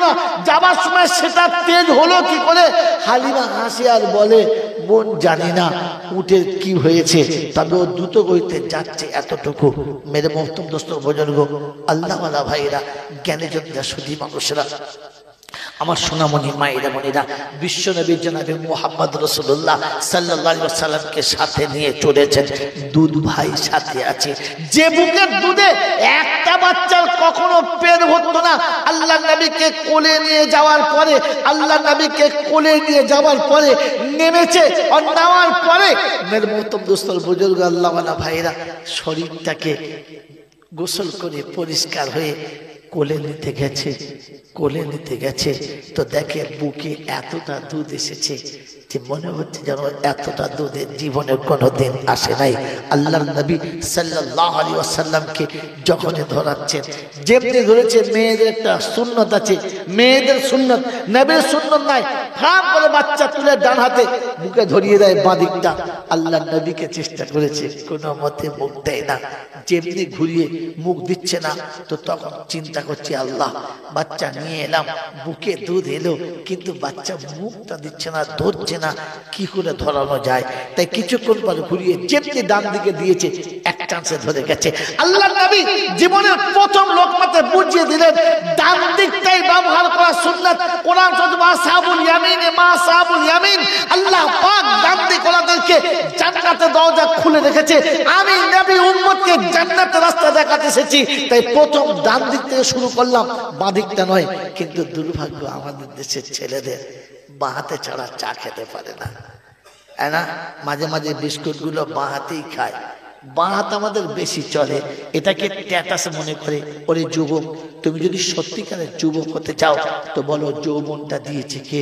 না, যাবার সময় সেটা তেজ হলো কি করে? হালিমা হাসে আর বলে, বোন জানি না উটের কি হয়েছে, তবে ও দ্রুত গতিতে যাচ্ছে এতটুকু। মেরে মোহতরম দোস্ত বুজুর্গ, আল্লাহওয়ালা ভাইরা, জ্ঞানী জনরা, সুধী মানুষেরা, আমার সোনামণি মায়েরা মনিরা, বিশ্বনবী জনাবে মুহাম্মদ রাসূলুল্লাহ সাল্লাল্লাহু আলাইহি ওয়াসাল্লামকে সাথে নিয়ে চলেছেন। দুধ ভাই সাথে আছে, যে বুকের দুধে একটা বাচ্চার কখনো পেট ভরতো না, আল্লাহ নবীকে কোলে নিয়ে যাওয়ার পরে, আল্লাহ নবীকে কোলে নিয়ে যাওয়ার পরে নেমেছে, আর নেওয়ার পরে মেরে মোহতরম দোস্তর বুজুর্গ, আল্লাহওয়ালা ভাইরা, শরীরটাকে গোসল করে পরিষ্কার হয়ে কোলে নিতে গেছে। কোলে নিতে গেছে তো দেখে বুকে এতটা দুধ এসেছে যে মনে হচ্ছে যেন এতটা দুধের জীবনে কোনোদিন আসে নাই। আল্লাহর নবী সাল্লাল্লাহু আলাইহি ওয়াসাল্লামকে যখন ধরাচ্ছেন, যেমনি ধরেছে, মেয়েদের একটা সুন্নত আছে, মেয়েদের সুন্নত, নবীর সুন্নত নাই, ফাঁক করে বাচ্চা তুলে ডান হাতে বুকে ধরিয়ে দেয় বাঁ দিকটা। আল্লাহর নবীকে চেষ্টা করেছে, কোনো মতে মুখ দেয় না, যেমনি ঘুরিয়ে মুখ দিচ্ছে না, তো তখন চিন্তা করছে, আল্লাহ বাচ্চা নিয়ে এলাম, বুকে দুধ এলো, কিন্তু বাচ্চা মুখটা দিচ্ছে না, ধরছে না, কি করে ধরানো যায়? তাই কিছুক্ষণ পর ঘুরিয়ে যেমনি ডান দিকে দিয়েছে, এক চান্সে ধরে গেছে। আল্লাহর নবী জীবনের প্রথম লোকমাতে বুঝিয়ে দিলেন, ডান দিকটাই ব্যবহার করা সুন্নাত। কোরআন শরীফ আসহাবুল ইয়ামিনে মা আসহাবুল ইয়ামিন, আল্লাহ পাক ডান দিক ওনাদেরকে জান্নাতের দরজা খুলে রেখেছে। আমি নবী উম্মতকে জান্নাতের রাস্তা দেখাতে এসেছি, তাই প্রথম ডান দিক থেকে শুরু করলাম, বাঁ দিকটা নয়। কিন্তু দুর্ভাগ্য, আমাদের দেশের ছেলেদের বাঁ হাতে ছাড়া চা খেতে পারে না, না, মাঝে মাঝে বিস্কুট গুলো বাঁ হাতেই খায়, বাঁ হাত আমাদের বেশি চলে। এটাকে ট্যাটাস মনে করে। ওরে যুবক, তুমি যদি সত্যিকারের যুবক হতে চাও তো বলো, যৌবনটা দিয়েছে কে?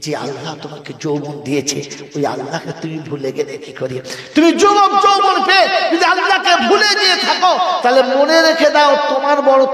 যে আল্লাহ তোমাকে যৌবন দিয়েছে, ওই আল্লাহকে তুমি ভুলে গেলে কি করে? তুমি যুবক যৌবন পেয়ে যদি আল্লাহকে ভুলে গিয়ে থাকো, তাহলে মনে রেখে দাও,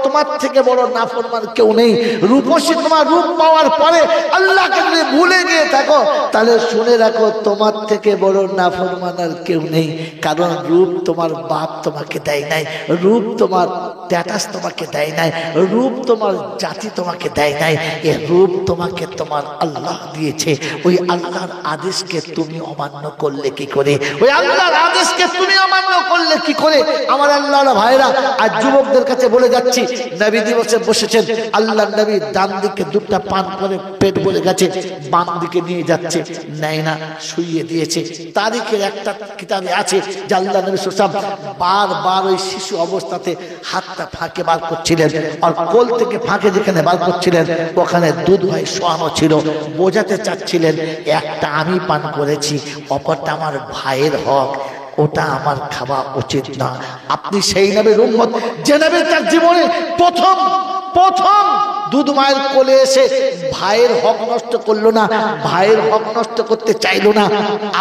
তোমার থেকে বড় নাফরমান কেউ নেই। রূপসী তোমার রূপ পাওয়ার পরে আল্লাহকে যদি ভুলে গিয়ে থাকো, তাহলে শুনে রাখো, তোমার থেকে বড় নাফরমান আর কেউ নেই। কারণ রূপ তোমার বাপ তোমাকে দেয় নাই, রূপ তোমার স্ট্যাটাস তোমাকে দেয় নাই, রূপ তোমার জাতি তোমাকে দেয় নাই, এ রূপ তোমাকে তোমার আল্লাহ দিয়েছে। ওই আল্লাহর আদেশকে তুমি অমান্য করলে কি করে? ওই আল্লাহর আদেশকে তুমি অমান্য করলে কি করে? আমার আল্লাহর ভাইরা, আজ যুবকদের কাছে বলে যাচ্ছি, নবী দিবসে বসেছেন, আল্লাহর নবী ডান দিকে দুধটা পান করে পেট ভরে গেছে, বাম দিকে নিয়ে যাচ্ছে, নেয় না, শুইয়ে দিয়েছে। তারিখের একটা কিতাবে আছে যে আল্লাহ নবী বারবার ওই শিশু অবস্থাতে হাতটা ফাঁকে বার করছিলেন, আর কোল থেকে ফাঁকে যেখানে বার করছিলেন ওখানে দুধ ভাই শোয়ানো ছিল। বোঝাতে চাচ্ছিলেন, একটা আমি পান করেছি, অপরটা আমার ভাইয়ের হক, ওটা আমার খাওয়া উচিত না। আপনি সেই নবীর উম্মত, যে নবী তার জীবনে প্রথম দুধ মায়ের কোলে এসে ভাইয়ের হক নষ্ট করলো না, ভাইয়ের হক নষ্ট করতে চাইলো না।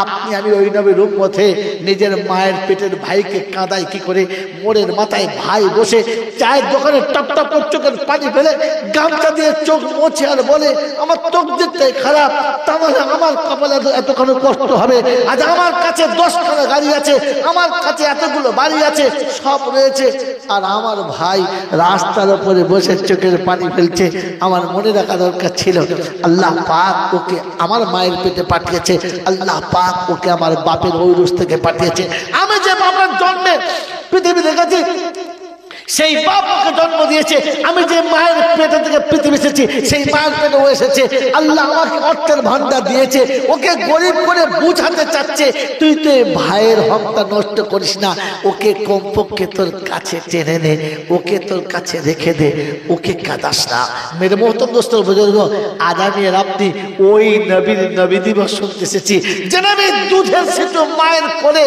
আপনি আমি ওই নবীর উম্মতে নিজের মায়ের পেটের ভাইকে কাঁদাই কি করে? মোড়ের মাথায় ভাই বসে চায়ের দোকানে টপ টপ চোখের পানি ফেলে গামছা দিয়ে চোখ মোছে আর বলে, আমার চোখ দেখতেই খারাপ, তাহলে আমার কপালে এতখানি কষ্ট হবে। আজ আমার কাছে 10খানা গাড়ি আছে, আমার কাছে এতগুলো বাড়ি আছে, সব রয়েছে, আর আমার ভাই রাস্তার উপরে বসে চোখের পানি ফেলছে। আমার মনে রাখা দরকার ছিল, আল্লাহ পাক ওকে আমার মায়ের পেটে পাঠিয়েছে, আল্লাহ পাক ওকে আমার বাপের ঔরস থেকে পাঠিয়েছে। আমি যে বাবার জন্মে পৃথিবী দেখেছি, সেই বাপ ওকে জন্ম দিয়েছে। আমি যে মায়ের পেটে থেকে পৃথিবী এসেছি, সেই মায়ের পেটে ও এসেছে। আল্লাহ আমাকে অর্থের ভান্ডার দিয়েছে, ওকে গরিব করে বুঝাতে চাচ্ছে, তুই তো ভাইয়ের হকটা নষ্ট করিস না, ওকে কমপক্ষে তোর কাছে টেনে নে, ওকে তোর কাছে রেখে দে, ওকে কাঁদাস না। মেরে মোহতরম দোস্ত বুজুর্গ, আজ আমি আর আপনি ওই নবীর নবী দিবস শুনতে এসেছি, যে নবী দুধের শিশু মায়ের কোলে,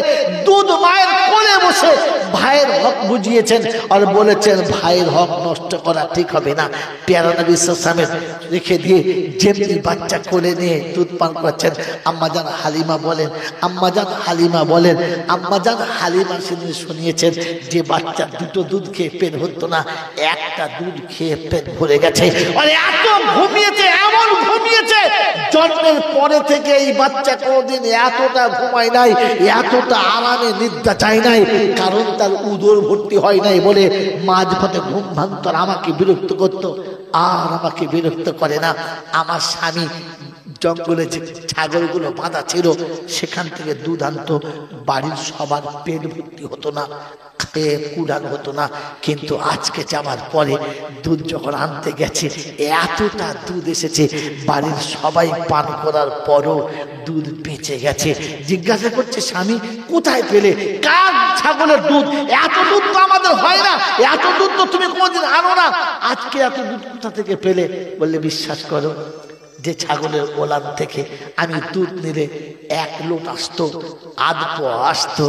দুধ মায়ের কোলে বসে ভাইয়ের হক বুঝিয়েছেন আর বলেছেন ভাইয়ের হক নষ্ট করা ঠিক হবে না। পেয়ারা নবী সাল্লাল্লাহু রেখে দিয়ে যেমনি বাচ্চা কোলে নিয়ে দুধ পান করছেন, আম্মাজান হালিমা বলেন, আম্মাজান হালিমা বলেন, আম্মাজান হালিমা সেদিন শুনিয়েছেন যে বাচ্চা দুটো দুধ খেয়ে পেট ভরতো না, একটা দুধ খেয়ে পেট ভরে গেছে। আর এত ঘুমিয়েছে, এমন ঘুমিয়েছে, জন্মের পরে থেকে এই বাচ্চা কোনোদিন এতটা ঘুমায় নাই, এতটা আরামে নিদ্রা চায় নাই, কারণ তার উদর ভর্তি হয় নাই বলে মাঝপথে ঘুম ভাঙত আর আমাকে বিরক্ত করতো। আর আমাকে বিরক্ত করে না। আমার স্বামী জঙ্গলে যে ছাগলগুলো বাঁধা ছিল সেখান থেকে দুধ আনতো, বাড়ির সবার পেট ভর্তি হতো না, খেয়ে কুড়ান হতো না। কিন্তু আজকে যাওয়ার পরে দুধ যখন আনতে গেছে এতটা দুধ এসেছে, বাড়ির সবাই পান করার পরও দুধ বেঁচে গেছে। জিজ্ঞাসা করছে স্বামী কোথায় পেলে, কার ছাগলের দুধ? এত দুধ তো আমাদের হয় না, এত দুধ তো তুমি কোনোদিন আনো না, আজকে এত দুধ কোথা থেকে পেলে? বললে বিশ্বাস করো, যে ছাগলের ওলান থেকে আমি দুধ নিলে 1 লোট আসতো, আধ পোয়া আসতো,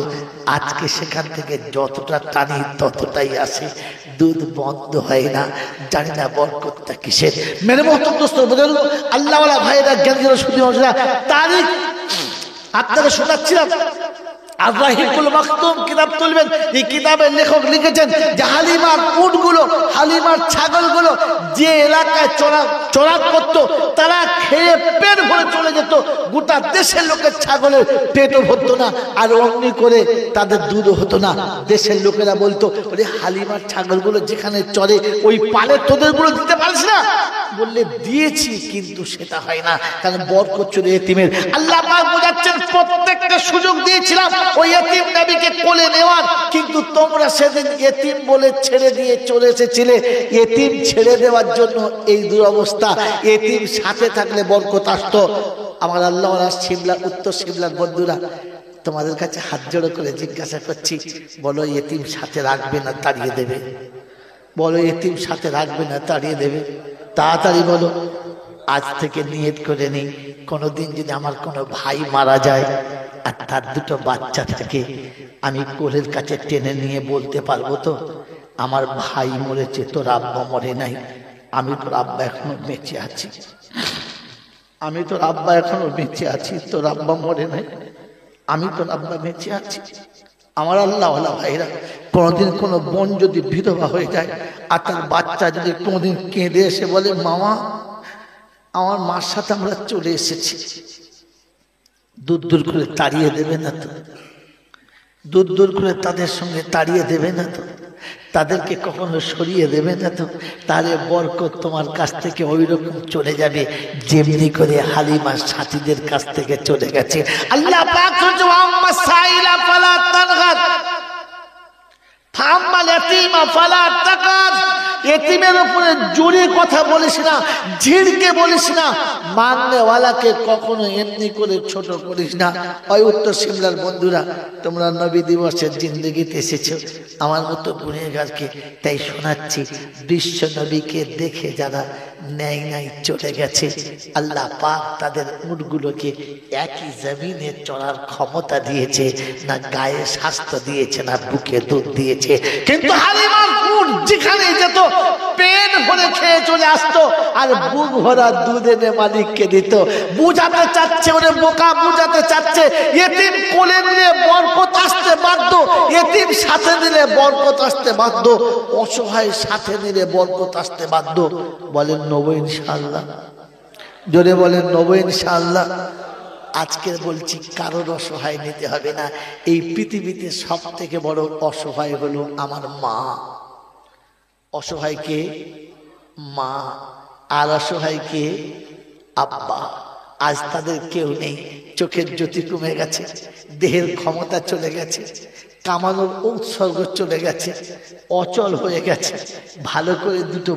আজকে সেখান থেকে যতটা টানি ততটাই আসে, দুধ বন্ধ হয় না। জানি না বরকতটা কিসের। মেরে মহতম দোস্ত আল্লাহওয়ালা ভাইরা জ্ঞানীরা শুধু তারিখ আপনারা শোনাচ্ছিলাম। আর-রাহিকুল মাকতুম কিতাব তুলবেন, এই কিতাবের লেখক লিখেছেন যে হালিমার উটগুলো, হালিমার ছাগলগুলো যে এলাকায় চড়া করত তারা খেয়ে পেট ভরে চলে যেত, গোটা দেশের লোকের ছাগলের পেটও ভরতো না, আর অমনি করে তাদের দুধও হতো না। দেশের লোকেরা বলতো ওরে হালিমার ছাগলগুলো যেখানে চড়ে ওই পালে তোদের গুলো দিতে পারিস না? বললে দিয়েছি, কিন্তু সেটা হয় না, কারণ বরকত চলে এতিমের। আল্লাহ পাক বোঝাচ্ছেন প্রত্যেকটা সুযোগ দিয়েছিলাম ওই এতিম নবীকে কোলে নেওয়ার, কিন্তু তোমরা সেদিন এতিম বলে ছেড়ে দিয়ে চলে এসেছিলে। এতিম ছেড়ে দেওয়ার জন্য এই দুরবস্থা। এতিম সাথে থাকলে বরকত আসতো। আমার আল্লাহ শিমলা, উত্তর শিমলার বন্ধুরা, তোমাদের কাছে হাত জোড়ো করে জিজ্ঞাসা করছি, বলো এতিম সাথে রাখবে না তাড়িয়ে দেবে? বলো এতিম সাথে রাখবে না তাড়িয়ে দেবে? তাড়াতাড়ি বলো। আজ থেকে নিয়ত করে নেই, কোনোদিন যদি আমার কোনো ভাই মারা যায় আর তার 2টো বাচ্চা থাকে, আমি কোলের কাছে টেনে নিয়ে বলতে পারবো তো আমার ভাই মরেছে, তোর আব্বা মরে নাই, আমি তোর আব্বা এখনো বেঁচে আছি, আমি তোর আব্বা এখনো বেঁচে আছি, তোর আব্বা মরে নাই, আমি তোর আব্বা বেঁচে আছি। আমার আল্লাহওয়ালা ভাইরা, কোনোদিন কোনো বোন যদি বিধবা হয়ে যায় আর তার বাচ্চা যদি কোনোদিন কেঁদে এসে বলে মামা আমার মার সাথে আমরা চলে এসেছি, দূর দূর করে তাড়িয়ে দেবে না তো? দূর দূর করে তাদের সঙ্গে তাড়িয়ে দেবে না তো? তাদেরকে কখনো সরিয়ে দেবে না তো? তাহলে বরকত তোমার কাছ থেকে ওই রকম চলে যাবে যেমনি করে হালিমার সাথীদের কাছ থেকে চলে গেছে। আল্লাহ পাক বলেন আম্মা সাইলা ফালা তানগার ফাম্মাল ইয়াতীমা ফালা তাকার। এতিমের উপরে জোরে কথা বলিস না, ঝিড়কে বলিস না, মাননেওয়ালাকে কখনো এমনি করে ছোট করিস না। ওই উত্তর সিমলার বন্ধুরা, তোমরা নবী দিবসের জিন্দগিতে এসেছো, আমার মতো গুণেগারকে তাই শোনাচ্ছি। বিশ্ব নবীকে দেখে যারা ন্যায় নাই চলে গেছে, আল্লাহ পাক তাদের উটগুলোকে একই জমিনে চড়ার ক্ষমতা দিয়েছে, না গায়ে স্বাস্থ্য দিয়েছে, না বুকে দুধ দিয়েছে। কিন্তু হালিমার উট যেখানে যেত পেট ভরে খেয়ে চলে আসতো, আর বুক ভরা দুধ এনে মালিককে দিত। বুঝাতে চাচ্ছে, ওরে বোকা, বুঝাতে চাচ্ছে এতিম কোলে নিলে বরকত আসতে বাধ্য, এতিম সাথে নিলে বরকত আসতে বাধ্য, অসহায় সাথে নিলে বরকত আসতে বাধ্য। বলেন নবো ইনশাআল্লাহ, জোরে বলেন নবো ইনশাআল্লাহ। আজকে বলছি কারোর অসহায় নিতে হবে না। এই পৃথিবীতে সব থেকে বড় অসহায় হলো আমার মা। অসহায় কে? মা। আর অসহায় কে? আব্বা। আজ তাদের কেউ নেই, চোখের জ্যোতি কমে গেছে, দেহের ক্ষমতা চলে গেছে, কামানোর উৎসর্গ চলে গেছে, অচল হয়ে গেছে, ভালো করে 2টো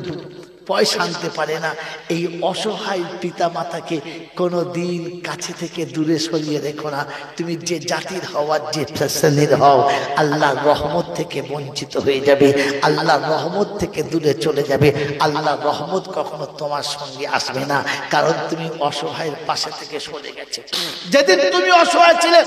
পয়সা আনতে পারে না। এই অসহায় পিতা মাতাকে কোনো দিন কাছে থেকে দূরে সরিয়ে রেখো না। তুমি যে জাতির হওয়ার, যে শ্রেণীর হও, আল্লাহর রহমত থেকে বঞ্চিত হয়ে যাবে, আল্লাহর রহমত থেকে দূরে চলে যাবে। আল্লাহর রহমত কখনো তোমার সঙ্গে আসবে না, কারণ তুমি অসহায়ের পাশে থেকে সরে গেছে। যেদিন তুমি অসহায় ছিলে,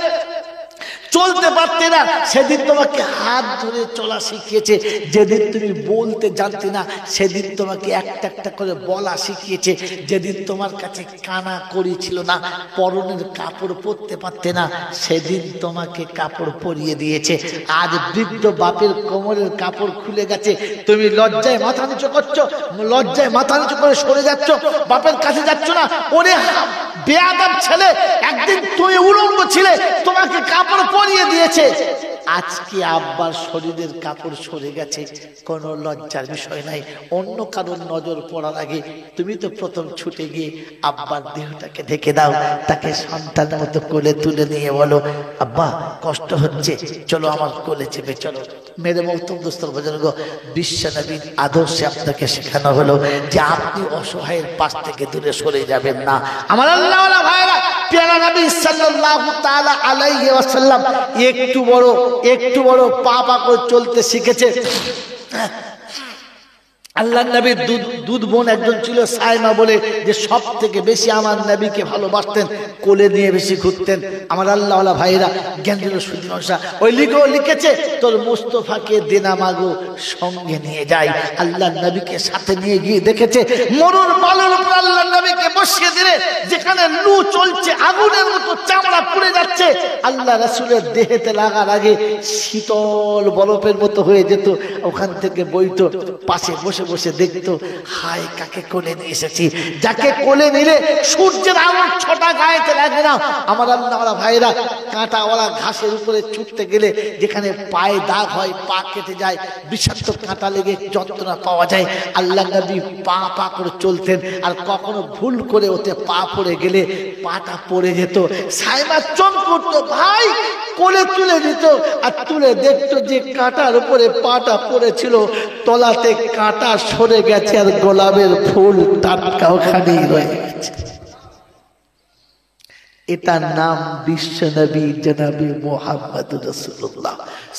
চলতে পারতে না, সেদিন তোমাকে হাত ধরে চলা শিখিয়েছে। যেদিন তুমি বলতে জানতে না, সেদিন তোমাকে একটা একটা করে বলা শিখিয়েছে। যেদিন তোমার কাছে কানা করি ছিল না, পরনের কাপড় পরতে পারতে না, সেদিন তোমাকে কাপড় পরিয়ে দিয়েছে। আজ বৃদ্ধ বাপের কোমরের কাপড় খুলে গেছে, তুমি লজ্জায় মাথা নিচু করছো, লজ্জায় মাথা নিচু করে সরে যাচ্ছ, বাপের কাছে যাচ্ছ না। ওরে বেয়াদব ছেলে, একদিন তুমি উলঙ্গ ছিলে, তোমাকে কাপড় পরিয়ে দিয়েছে, আজকে আব্বার শরীরের কাপড় সরে গেছে, কোনো লজ্জার বিষয় নাই। অন্য কারোর নজর পড়ার আগে তুমি তো প্রথম ছুটে গিয়ে আব্বার দেহটাকে ঢেকে দাও, তাকে সন্তানের মতো কোলে তুলে নিয়ে বলো, আব্বা কষ্ট হচ্ছে, চলো আমার কোলে চেপে চলো। মেরে মহতম দোস্তর বুজুর্গ, বিশ্ব নবীর আদর্শে আপনাকে শেখানো হলো যে আপনি অসহায়ের পাশ থেকে দূরে সরে যাবেন না। আমার আল্লাহ ওয়ালা ভাইরা, প্যারা নবী সাল্লাল্লাহু তাআলা আলাইহি ওয়াসাল্লাম একটু বড় পা করে চলতে শিখেছে। আল্লাহ নবীর দুধ বোন একজন ছিল সাইমা বলে, যে সব থেকে বেশি আমার নবীকে ভালোবাসতেন, কোলে নিয়ে বেশি ঘুরতেন। আমার আল্লাহ ওয়ালা ভাইরা, জ্ঞানীর সুদী মানুষরা ওই লিখেছে, তোর মুস্তফাকে দেনা মাগো সঙ্গে নিয়ে যাই। আল্লাহ নবীকে সাথে নিয়ে গিয়ে দেখেছে মরুর বালুর উপর আল্লাহ নবীকে বসিয়ে দিলে, যেখানে লু চলছে, আগুনের মতো চামড়া পুড়ে যাচ্ছে, আল্লাহ রাসূলের দেহেতে লাগার আগে শীতল বরফের মতো হয়ে যেত। ওখান থেকে বইতো, পাশে বসে বসে দেখতো, হায় কাকে কোলে নিয়ে এসেছি। যাকে কোলে নিলে সূর্যের আলোর ছটা গায়েতে লাগে না। আমার আল্লাহওয়ালা ভাইরা, কাঁটাওয়ালা ঘাসের উপরে ছুটতে গেলে যেখানে পায়ে দাগ হয়, পা কেটে যায়, বিষাক্ত কাঁটা লেগে যন্ত্রণা পাওয়া যায়, আল্লাহ নবী পা করে চলতেন। আর কখনো ভুল করে ওতে পা পড়ে গেলে পাটা পড়ে যেত, সাইমা চোখ করতো, ভাই কোলে তুলে দিত, আর তুলে দেখতো যে কাঁটার উপরে পাটা পড়েছিল, তলাতে কাঁটা সরে গেছে, আর গোলাপের ফুল টাটকা ওখানেই রয়ে গেছে। এটার নাম বিশ্ব নবী জনাবে মুহাম্মদ রাসূলুল্লাহ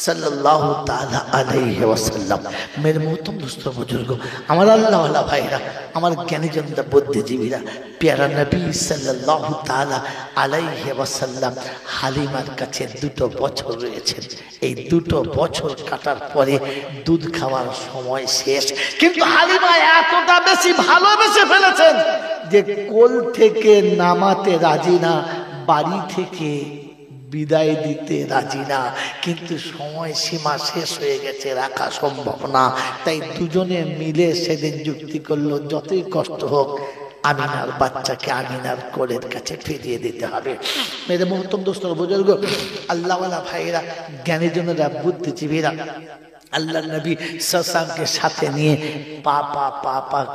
সাল্লাল্লাহু তাআলা আলাইহি ওয়াসাল্লাম। মেরে মুহতরম দোস্ত বুজুর্গ, আমার আল্লাহ ওয়ালা ভাইরা, আমার জ্ঞানীজনরা, বুদ্ধিজীবীরা, প্যারা নবী সাল্লাল্লাহু তাআলা আলাইহি ওয়াসাল্লাম হালিমার কাছে 2 বছর রয়েছেন। এই 2 বছর কাটার পরে দুধ খাওয়ার সময় শেষ, কিন্তু হালিমা এতটা বেশি ভালোবেসে ফেলেছেন যে কোল থেকে নামাতে রাজি না, বাড়ি থেকে বিদায় দিতে রাজি না, কিন্তু সময় সীমা শেষ হয়ে গেছে, রাখা সম্ভব না। তাই দুজনে মিলে সেদিন যুক্তি করলো, যতই কষ্ট হোক আমিনার বাচ্চাকে আমিনার কোলের কাছে ফিরিয়ে দিতে হবে। মেরে মুহতরম দোস্ত বুজুর্গ, আল্লাহ ওয়ালা ভাইরা, জ্ঞানীজনেরা, বুদ্ধিজীবীরা, আল্লাহ নবী সাল্লাল্লাহু সাথে নিয়ে পা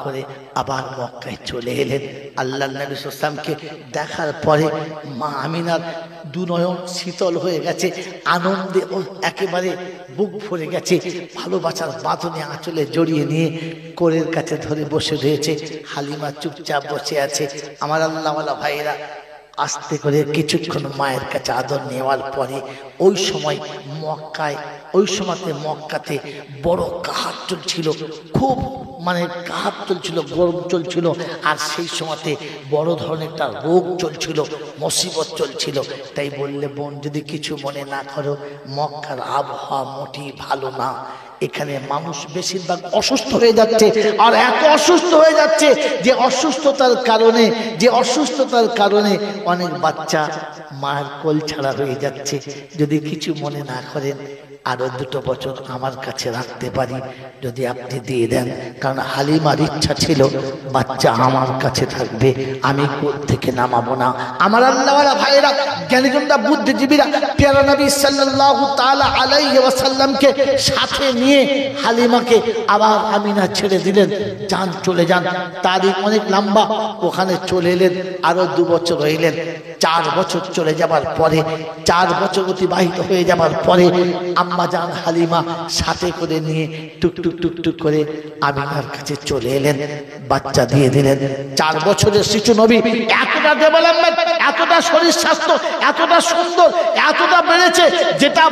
করে আবার মক্কায় চলে এলেন। আল্লাহ নবী সাল্লাল্লাহু দেখার পরে মা আমিনার দুনয়ন শীতল হয়ে গেছে, আনন্দে একেবারে বুক ভরে গেছে, ভালোবাসার বাঁধনে আঁচলে জড়িয়ে নিয়ে কোলের কাছে ধরে বসে রয়েছে। হালিমা চুপচাপ বসে আছে। আমার আল্লাহ ওয়ালা ভাইরা, আস্তে করে কিছুক্ষণ মায়ের কাছে আদর নেওয়ার পরে ওই সময় মক্কাতে বড় কাহাত চলছিল, খুব কাহাত চলছিল, গরম চলছিল। আর সেই সময়তে বড় ধরনের একটা রোগ চলছিল, মুসিবত চলছিল। তাই বললে, বোন যদি কিছু মনে না করো, মক্কার আবহাওয়া মোটেই ভালো না, এখানে মানুষ বেশিরভাগ অসুস্থ হয়ে যাচ্ছে। আর এত অসুস্থ হয়ে যাচ্ছে যে অসুস্থতার কারণে অনেক বাচ্চা মায়ের কোল ছাড়া হয়ে যাচ্ছে। যদি কিছু মনে না করেন, আরো 2 বছর আমার কাছে রাখতে পারি যদি আপনি দিয়ে দেন। কারণ হালিমার ইচ্ছা ছিল বাচ্চা আমার কাছে থাকবে, আমি কোল থেকে নামাবো না। আমার আল্লাহ ওয়ালা ভাইরা, জ্ঞানীজনরা, বুদ্ধিজীবীরা, প্যারা নবী সাল্লাল্লাহু তাআলা আলাইহি ওয়াসাল্লামকে সাথে নিয়ে হালিমাকে আবার আমিনা ছেড়ে দিলেন, যান চলে যান। তারিখ অনেক লম্বা, ওখানে চলে এলেন, আরো 2 বছর রইলেন। 4 বছর চলে যাবার পরে, 4 বছর অতিবাহিত হয়ে যাবার পরে আম্মা জান হালিমা সাথে করে নিয়ে টুকটুক করে আমিনার কাছে চলে এলেন, বাচ্চা দিয়ে দিলেন। 4 বছরের শিশু নবী এতটা ডেভেলপমেন্ট, এতটা শরীর স্বাস্থ্য, এতটা সুন্দর, এতটা বেড়েছে, যেটা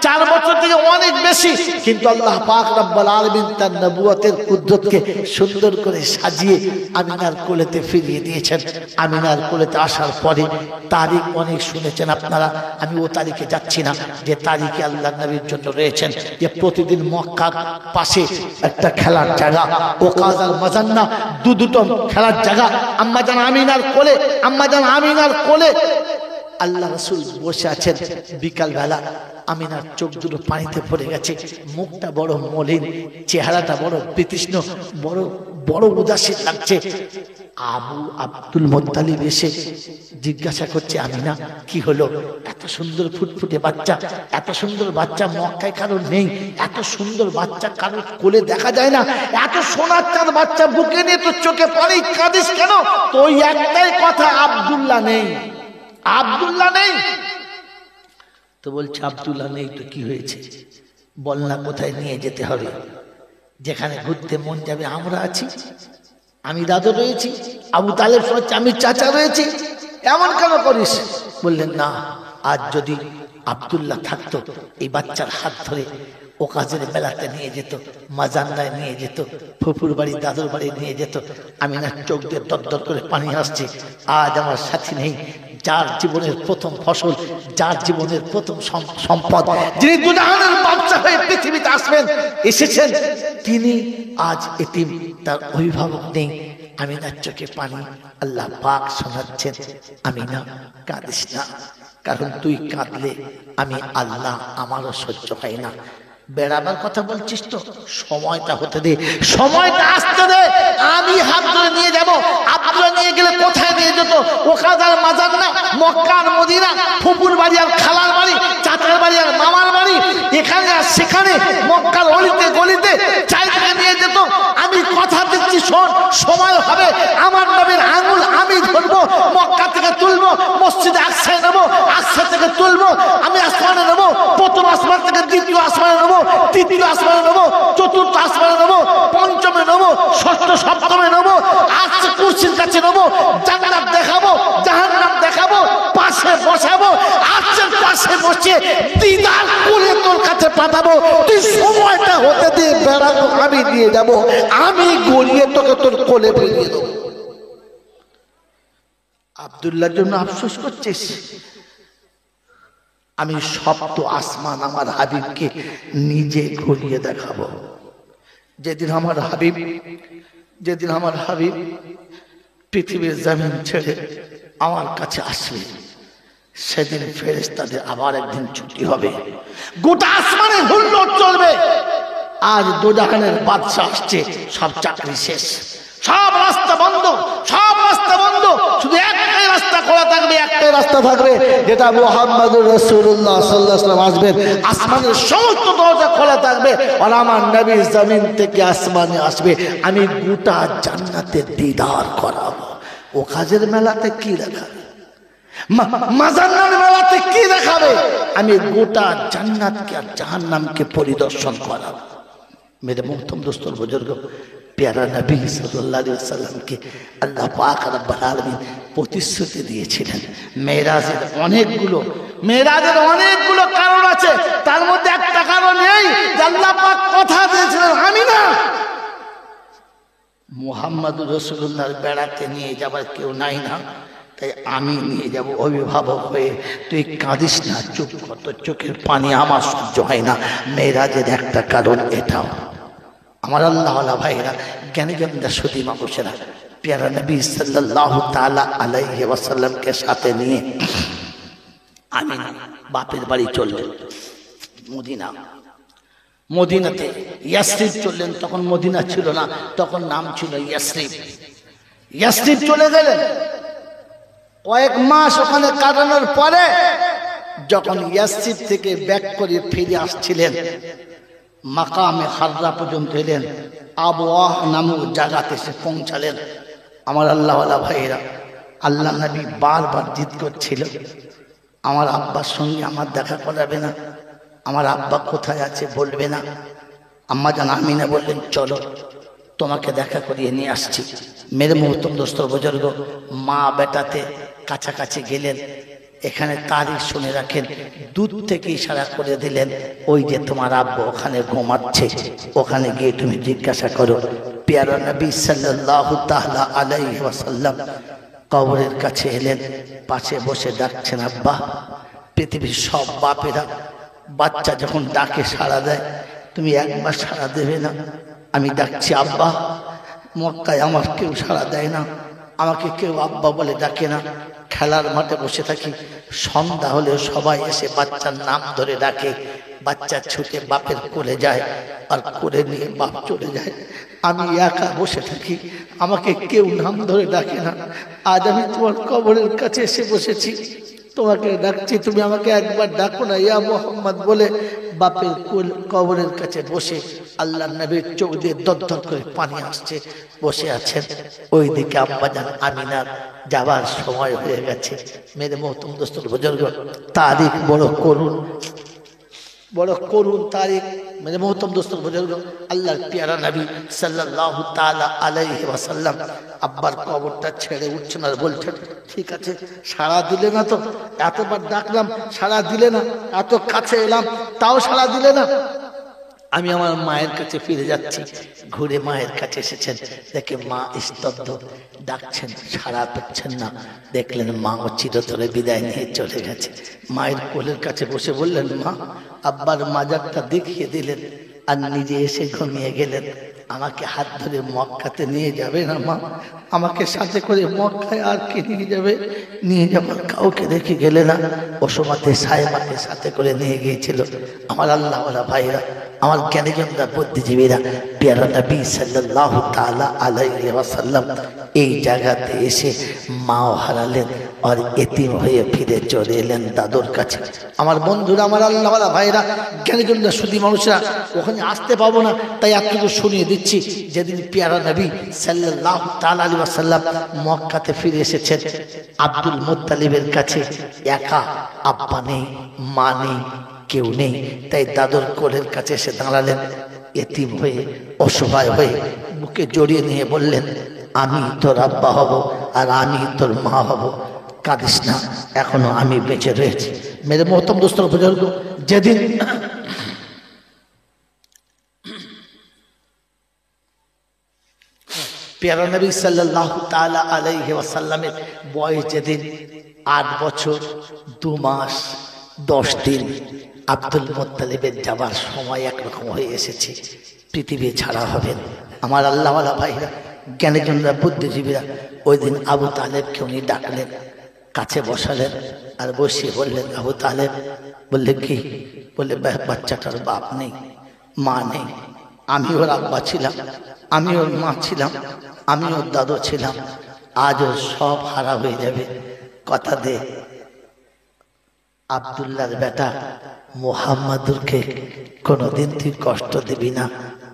4 বছর থেকে অনেক বেশি। কিন্তু আল্লাহ পাক রব্বুল আলামিন তার নবুয়তের কুদরতকে সুন্দর করে সাজিয়ে আমিনার কোলেতে ফিরিয়ে দিয়েছেন। আমিনার কোলেতে আসার পরে তারিখ অনেক শুনেছেন আপনারা, আমি ও তারিখে যাচ্ছি না। যে তারিখে আল্লাহ নবীর জন্য রয়েছেন যে প্রতিদিন মক্কার পাশে একটা খেলার জায়গা, ওকাজাল মাজান্না, দুটো খেলার জায়গা। আম্মা জান আমিনার কোলে আল্লাহ রাসূল বসে আছেন। বিকাল বেলা আমিনার চোখ দুটো পানিতে ভরে গেছে, মুখটা বড় মলিন, চেহারাটা বড় বিতৃষ্ণ, বড় উদাসীন লাগছে। আবু আব্দুল মুত্তালিব এসে জিজ্ঞাসা করছে, আমিনা কি হলো? এত সুন্দর ফুটফুটে বাচ্চা, এত সুন্দর বাচ্চা মক্কায় কারোর নেই, এত সুন্দর বাচ্চা কারোর কোলে দেখা যায় না, এত সোনার চাঁদ বাচ্চা বুকে নিয়ে তোর চোখে পানি, কাঁদিস কেন? তো ওই একটাই কথা, আব্দুল্লাহ নেই, আব্দুল্লাহ নেই। তো বলছে আব্দুল্লাহ নেই তো কি হয়েছে, বল না কোথায় নিয়ে যেতে হবে, যেখানে ঘুরতে মন যাবে। আমরা আছি, আমি দাদু রয়েছি, আবু তালেব হচ্ছে, আমি চাচা রয়েছি, এমন কেন করিস? বললেন না, আজ যদি আব্দুল্লাহ থাকতো এই বাচ্চার হাত ধরে ও কাজের বেলাতে নিয়ে যেত, মাজান্নায় নিয়ে যেত, ফুফুর বাড়ি দাদুর বাড়ি নিয়ে যেত। আমি না চোখ দিয়ে দরদর করে পানি আসছে। আজ আমার সাথী নেই, যার জীবনের প্রথম ফসল, যার জীবনের প্রথম সম্পদ, যিনি দুজাহানের বাচ্চা হয়ে পৃথিবীতে আসবেন, এসেছেন, তিনি আজ এতিম, তার অভিভাবক নেই। আমিনার চোখে পানি, আল্লাহ পাক শোনাচ্ছেন, আমিনা কাঁদিস না, কারণ তুই কাঁদলে আমি আল্লাহ আমারও সহ্য হয় না। বেড়াবার কথা বলছিস তো, সময়টা হতে দে, সময়টা আসতে দে, আমি হাত ধরে নিয়ে যাবো। আব্দুল্লাহ নিয়ে গেলে কোথায় নিয়ে যেত? ওখানে আর মাজার না, মক্কা আর মদিনা, ফুপুর বাড়ি আর খালার বাড়ি, চাচার বাড়ি আর মামার বাড়ি, এখানে আর সেখানে, মক্কার অলিতে গলিতে চাইতে নিয়ে যেত। আমি কথা দিচ্ছি, শোন, সময় হবে আমার নবীর আঙুল আমি ধরবো, মক্কা থেকে তুলবো, মসজিদে আকসায় নেবো, আকসা থেকে তুলবো, আমি আসমানে নেবো, প্রথম আসমান থেকে দ্বিতীয় আসমানে নেবো, তৃতীয় আসমানে নেবো, চতুর্থ আসমানে নেবো, পঞ্চমে নেবো, ষষ্ঠ সপ্তমে নেবো, আজকে কুরসির কাছে নেবো, জান্নাত দেখাবো, জাহান্নাম দেখাবো, পাশে বসাবো, আজকের পাশে বসে দিদার করে তোর কাছে পাঠাবো। তুই সময়টা হতে দিয়ে বেড়াবো, আমি দিয়ে যাবো, আমি গড়িয়ে তোকে তোর কোলে ফিরিয়ে দেবো। আব্দুল্লাহর জন্য আফসোস করছিস? আমি সপ্ত আসমান আমার হাবিবকে নিজে ঘুরিয়ে দেখাবো। যেদিন আমার হাবিব পৃথিবীর জমিন ছেড়ে আমার কাছে আসবে, সেদিন ফেরেশতাদের আবার একদিন ছুটি হবে, গোটা আসমানে হুল্লোড় চলবে। আজ দোজাহানের বাদশা আসছে, সব চাকরি শেষ, সব রাস্তা বন্ধ, সব রাস্তা বন্ধ, শুধু একটাই রাস্তা খোলা থাকবে, একটাই রাস্তা থাকবে, যেটা মুহাম্মদুর রাসূলুল্লাহ সাল্লাল্লাহু আলাইহি ওয়াসাল্লাম আসবেন। আসমানের সমস্ত দরজা খোলা থাকবে, আর আমার নবী জমিন থেকে আসমানে আসবে। আমি গোটা জান্নাতের দিদার করাবো। ও কাজের মেলাতে কি দেখাবে, মাজান্নার মেলাতে কি দেখাবে? আমি গোটা জান্নাতকে আর জাহান্নামকে পরিদর্শন করাবো। मेरे मोहतरम दोस्तों बुजुर्ग, प्यारा नबी सल्लल्लाहु अलैहि वसल्लम के আল্লাহ পাক রব্বুল আলামিন প্রতিশ্রুতি দিয়েছিলেন। মেরাজের অনেকগুলো কারণ আছে, তার মধ্যে একটা কারণ এই যে আল্লাহ পাক কথা দিয়েছিলেন, আমি না মুহাম্মদুর রাসূলুল্লাহর বেড়াতে নিয়ে যাবার কেউ নাই না, তাই আমি নিয়ে যাব অভিভাবক হয়ে। তুই কাঁদিস না, চুপ কর, তোর চোখের পানি আমার সহ্য হয় না। মেরাজের একটা কারণ এটাও। আমার আল্লাহওয়ালা ভাইরা, জ্ঞানী জ্ঞানীরা, সুধী মানুষেরা, প্যারা নবী সাল্লাল্লাহু তাআলা আলাইহি ওয়াসাল্লামকে সাথে নিয়ে আমি বাপের বাড়ি চললেন মদিনাতে। ইয়াসরিব চললেন, তখন মদিনা ছিল না, তখন নাম ছিল ইয়াসরিব চলে গেলেন। কয়েক মাস ওখানে কাটানোর পরে যখন ইয়াসরিব থেকে ব্যাক করে ফিরে আসছিলেন, মাকামে হাররা পর্যন্ত এলেন, আবওয়াহ নামক জায়গাতে এসে পৌঁছালেন। আমার আল্লাহওয়ালা ভাইয়েরা, আল্লাহ নবী বারবার জিদ করছিল, আমার আব্বার সঙ্গে আমার দেখা করাবে না, আমার আব্বা কোথায় আছে বলবে না। আম্মা জান আমিনা বললেন, চলো তোমাকে দেখা করিয়ে নিয়ে আসছি। মেরে মুহূর্তম দোস্ত বুজুর্গ, মা বেটাতে কাছাকাছি গেলেন। এখানে তারিখ শুনে রাখেন, দূর থেকে ইশারা করে দিলেন, ওই যে তোমার আব্বা ওখানে ঘুমাচ্ছে, ওখানে গিয়ে তুমি জিজ্ঞাসা করো। প্যারা নবী সাল্লাল্লাহু তাআলা আলাইহি ওয়াসাল্লাম কবরের কাছে এলেন, পাশে বসে ডাকছেন আব্বা। পৃথিবীর সব বাপেরা বাচ্চা যখন ডাকে সাড়া দেয়, তুমি একবার সাড়া দেবে না? আমি ডাকছি আব্বা, মক্কায় আমার কেউ সাড়া দেয় না, আমাকে কেউ আব্বা বলে ডাকে না। খেলার মাঠে বসে থাকি, সন্ধ্যা হলে সবাই এসে বাচ্চার নাম ধরে ডাকে, বাচ্চা ছুটে বাপের কোলে যায়, আর কোলে নিয়ে বাপ চলে যায়। আমি একা বসে থাকি, আমাকে কেউ নাম ধরে ডাকে না। আজ আমি তোমার কবরের কাছে এসে বসেছি, তোমাকে ডাকছি, তুমি আমাকে একবার ডাকো না ইয়া মুহাম্মদ বলে বাপের কবরের কাছে বসে আল্লাহর নবীর চোখ দিয়ে দরদর করে পানি আসছে, বসে আছেন। ওইদিকে আম্মাজান আমিনার যাবার সময় হয়ে গেছে। মেরে মোহতরম দোস্তর বুজুর্গ, তারিখ বড় করুন তারিখ। মেরে মোহতরম দোস্তর বুজুর্গ, আল্লাহর প্যারা নবী সাল্লাল্লাহু তাআলা আলাইহি ওয়াসাল্লাম আব্বার কবরটা ছেড়ে উঠছেন আর বলছেন, ঠিক আছে, সাড়া দিলে না তো, এতবার ডাকলাম সাড়া দিলে না, এত কাছে এলাম তাও সাড়া দিলে না, আমি আমার মায়ের কাছে ফিরে যাচ্ছি। ঘুরে মায়ের কাছে এসেছেন, দেখে মা স্তব্ধ, ডাকছেন সাড়া পাচ্ছেন না। দেখলেন মা ও চিরতরে বিদায় নিয়ে চলে গেছে। মায়ের কোলের কাছে বসে বললেন, মা, আব্বার মাজারটা দেখিয়ে দিলেন আর নিজে এসে ঘুমিয়ে গেলেন। আমাকে হাত ধরে মক্কাতে নিয়ে যাবে না মা? আমাকে সাথে করে মক্কায় আর কে নিয়ে যাবে? নিয়ে যাবার কাউকে রেখে গেলে না। ও সময়তে সাহেবাকে সাথে করে নিয়ে গিয়েছিল। আমার আল্লাহওয়ালা ভাইরা, আমার জ্ঞানীজনরা, বুদ্ধিজীবীরা, প্যারা নবী সাল্লাল্লাহু তাআলা আলাইহি ওয়াসাল্লাম এই জায়গাতে এসে মাও হারালেন আর এতিম হয়ে ফিরে চলে এলেন দাদুর কাছে। আমার বন্ধুরা, আমার আল্লাহওয়ালা ভাইরা, জ্ঞানীজনরা, সুধী মানুষরা, ওখানে আসতে পাবো না, তাই এতটুকু শুনিয়ে দিচ্ছি। যেদিন প্যারা নবী সাল্লাল্লাহু তাআলা আলাইহি ওয়াসাল্লাম মক্কাতে ফিরে এসেছেন, আব্দুল মুত্তালিবের কাছে একা, আব্বা নেই, মা নেই, কেউ নেই। তাই দাদুর কোলের কাছে এসে দাঁড়ালেন, এতিম হয়ে, অসহায় হয়ে বুকে জড়িয়ে নিয়ে বললেন, আমি তোর আব্বা হব আর আমি তোর মা হব, কাঁদিস না, এখনো আমি বেঁচে রয়েছি। মেরে মোহতরম দোস্তর বুজুর্গ, যেদিন প্যারা নবী সাল্লাল্লাহু তাআলা আলাইহি ওয়াসাল্লামের বয়স যেদিন 8 বছর 2 মাস 10 দিন, আব্দুল মুত্তালিবের যাবার সময় একরকম হয়ে এসেছে, পৃথিবী ছাড়া হবেন। আমার আল্লাহওয়ালা ভাইরা, জ্ঞানীজনরা, বুদ্ধিজীবীরা, ওই দিন আবু তালেবকে উনি ডাকলেন, কাছে বসালেন আর বসিয়ে বললেন, আবু তালেব। বললে কি? বললে বাচ্চাটার বাপ নেই, মা নেই, আমি ওর আব্বা ছিলাম, আমি ওর মা ছিলাম, আমি ওর দাদু ছিলাম, আজ ওর সব হারা হয়ে যাবে। কথা দে, আব্দুল্লাহর বেটা মুহাম্মাদুরকে কোনোদিন তুই কষ্ট দিবি না,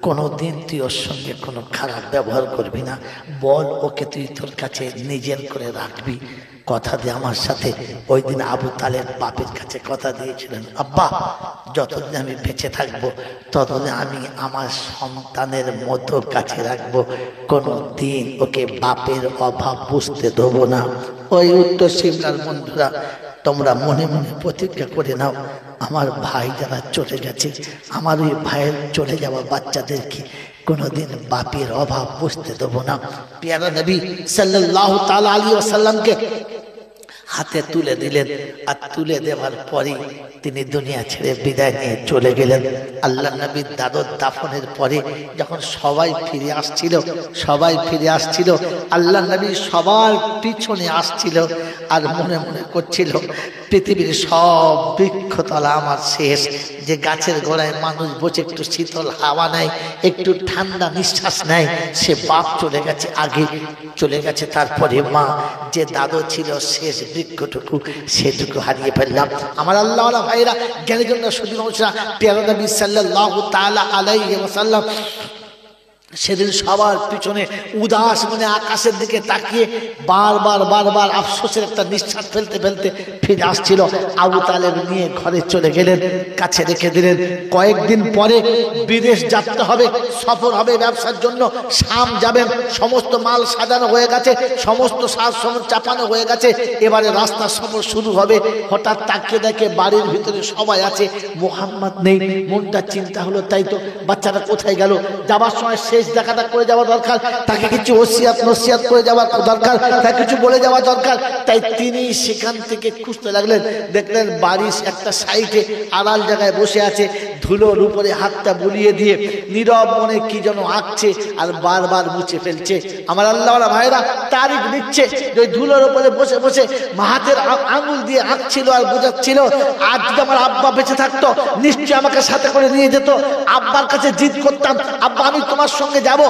কোনোদিন তুই ওর সঙ্গে কোনো খারাপ ব্যবহার করবি না, বল ওকে তুই তোর কাছে নিজের করে রাখবি। কথা দিয়ে আমার সাথে। ওই দিন আবু তালেব বাপের কাছে কথা দিয়েছিলেন, আব্বা, যতদিন আমি বেঁচে থাকবো ততদিন আমি আমার সন্তানের মতো কাছে রাখবো, কোনো দিন ওকে বাপের অভাব বুঝতে দেবো না। ওই উত্তর সিমলার বন্ধুরা, তোমরা মনে মনে প্রতিজ্ঞা করে নাও, আমার ভাই যারা চলে গেছে, আমার ওই ভাইয়ের চলে যাওয়া বাচ্চাদেরকে কোনোদিন বাপের অভাব বুঝতে দেবো না। প্যারা নবী সাল্লাল্লাহু তাআলা আলাইহি ওয়াসাল্লামকে হাতে তুলে দিলেন, আর তুলে দেওয়ার পরে তিনি দুনিয়া ছেড়ে বিদায় নিয়ে চলে গেলেন। আল্লাহ নবীর দাদর দাফনের পরে যখন সবাই ফিরে আসছিল, আল্লাহ নবী সবার পিছনে আসছিল আর মনে মনে করছিল, পৃথিবীর সব বৃক্ষতলা আমার শেষ, যে গাছের গোড়ায় মানুষ বসে একটু শীতল হাওয়া নেয়, একটু ঠান্ডা নিঃশ্বাস নেয়, সে বাপ চলে গেছে, আগে চলে গেছে, তারপরে মা, যে দাদু ছিল শেষ বৃক্ষটুকু, সেটুকু হারিয়ে ফেললাম। আমার আল্লাহওয়ালা ভাইরা, জ্ঞানীজনরা, সুধী মানুষরা, প্যারা নবী সাল্লাল্লাহু তাআলা আলাইহি ওয়াসাল্লাম সেদিন সবার পিছনে উদাস মনে আকাশের দিকে তাকিয়ে বারবার আফসোসের একটা নিঃশ্বাস ফেলতে ফেলতে ফিরে আসছিল। আবু তালেব নিয়ে ঘরে চলে গেলেন, কাছে রেখে দিলেন। কয়েকদিন পরে বিদেশ যাত্রা হবে, সফর হবে ব্যবসার জন্য, শাম যাবেন, সমস্ত মাল সাজানো হয়ে গেছে, সমস্ত সাজ সরঞ্জাম চাপানো হয়ে গেছে, এবারে রাস্তার সফর শুরু হবে। হঠাৎ তাকিয়ে দেখে বাড়ির ভিতরে সবাই আছে, মুহাম্মদ নেই। মনটা চিন্তা হলো, তাই তো, বাচ্চাটা কোথায় গেল? যাবার সময় শেষ দেখাটা করে যাওয়া দরকার, তাকে কিছু নসিহত করে যাওয়া দরকার, তাকে কিছু বলে যাওয়া দরকার। তাই তিনি সেখান থেকে খুঁজতে লাগলেন, দেখলেন বাড়ির একটা সাইডে আড়াল জায়গায় বসে আছে, ধুলোর উপরে হাতটা বুলিয়ে দিয়ে নীরব মনে কি যেন আঁকছে আর বারবার মুছে ফেলছে। আমার আল্লাহওয়ালা ভাইরা তারিখ দিচ্ছে, যে ধুলোর উপরে বসে বসে হাতের আঙুল দিয়ে আঁকছিল আর বোঝাচ্ছিল, আজ যদি আমার আব্বা বেঁচে থাকতো নিশ্চয়ই আমাকে সাথে করে নিয়ে যেত, আব্বার কাছে জিদ করতাম, আব্বা আমি তোমার সঙ্গে সঙ্গে যাব।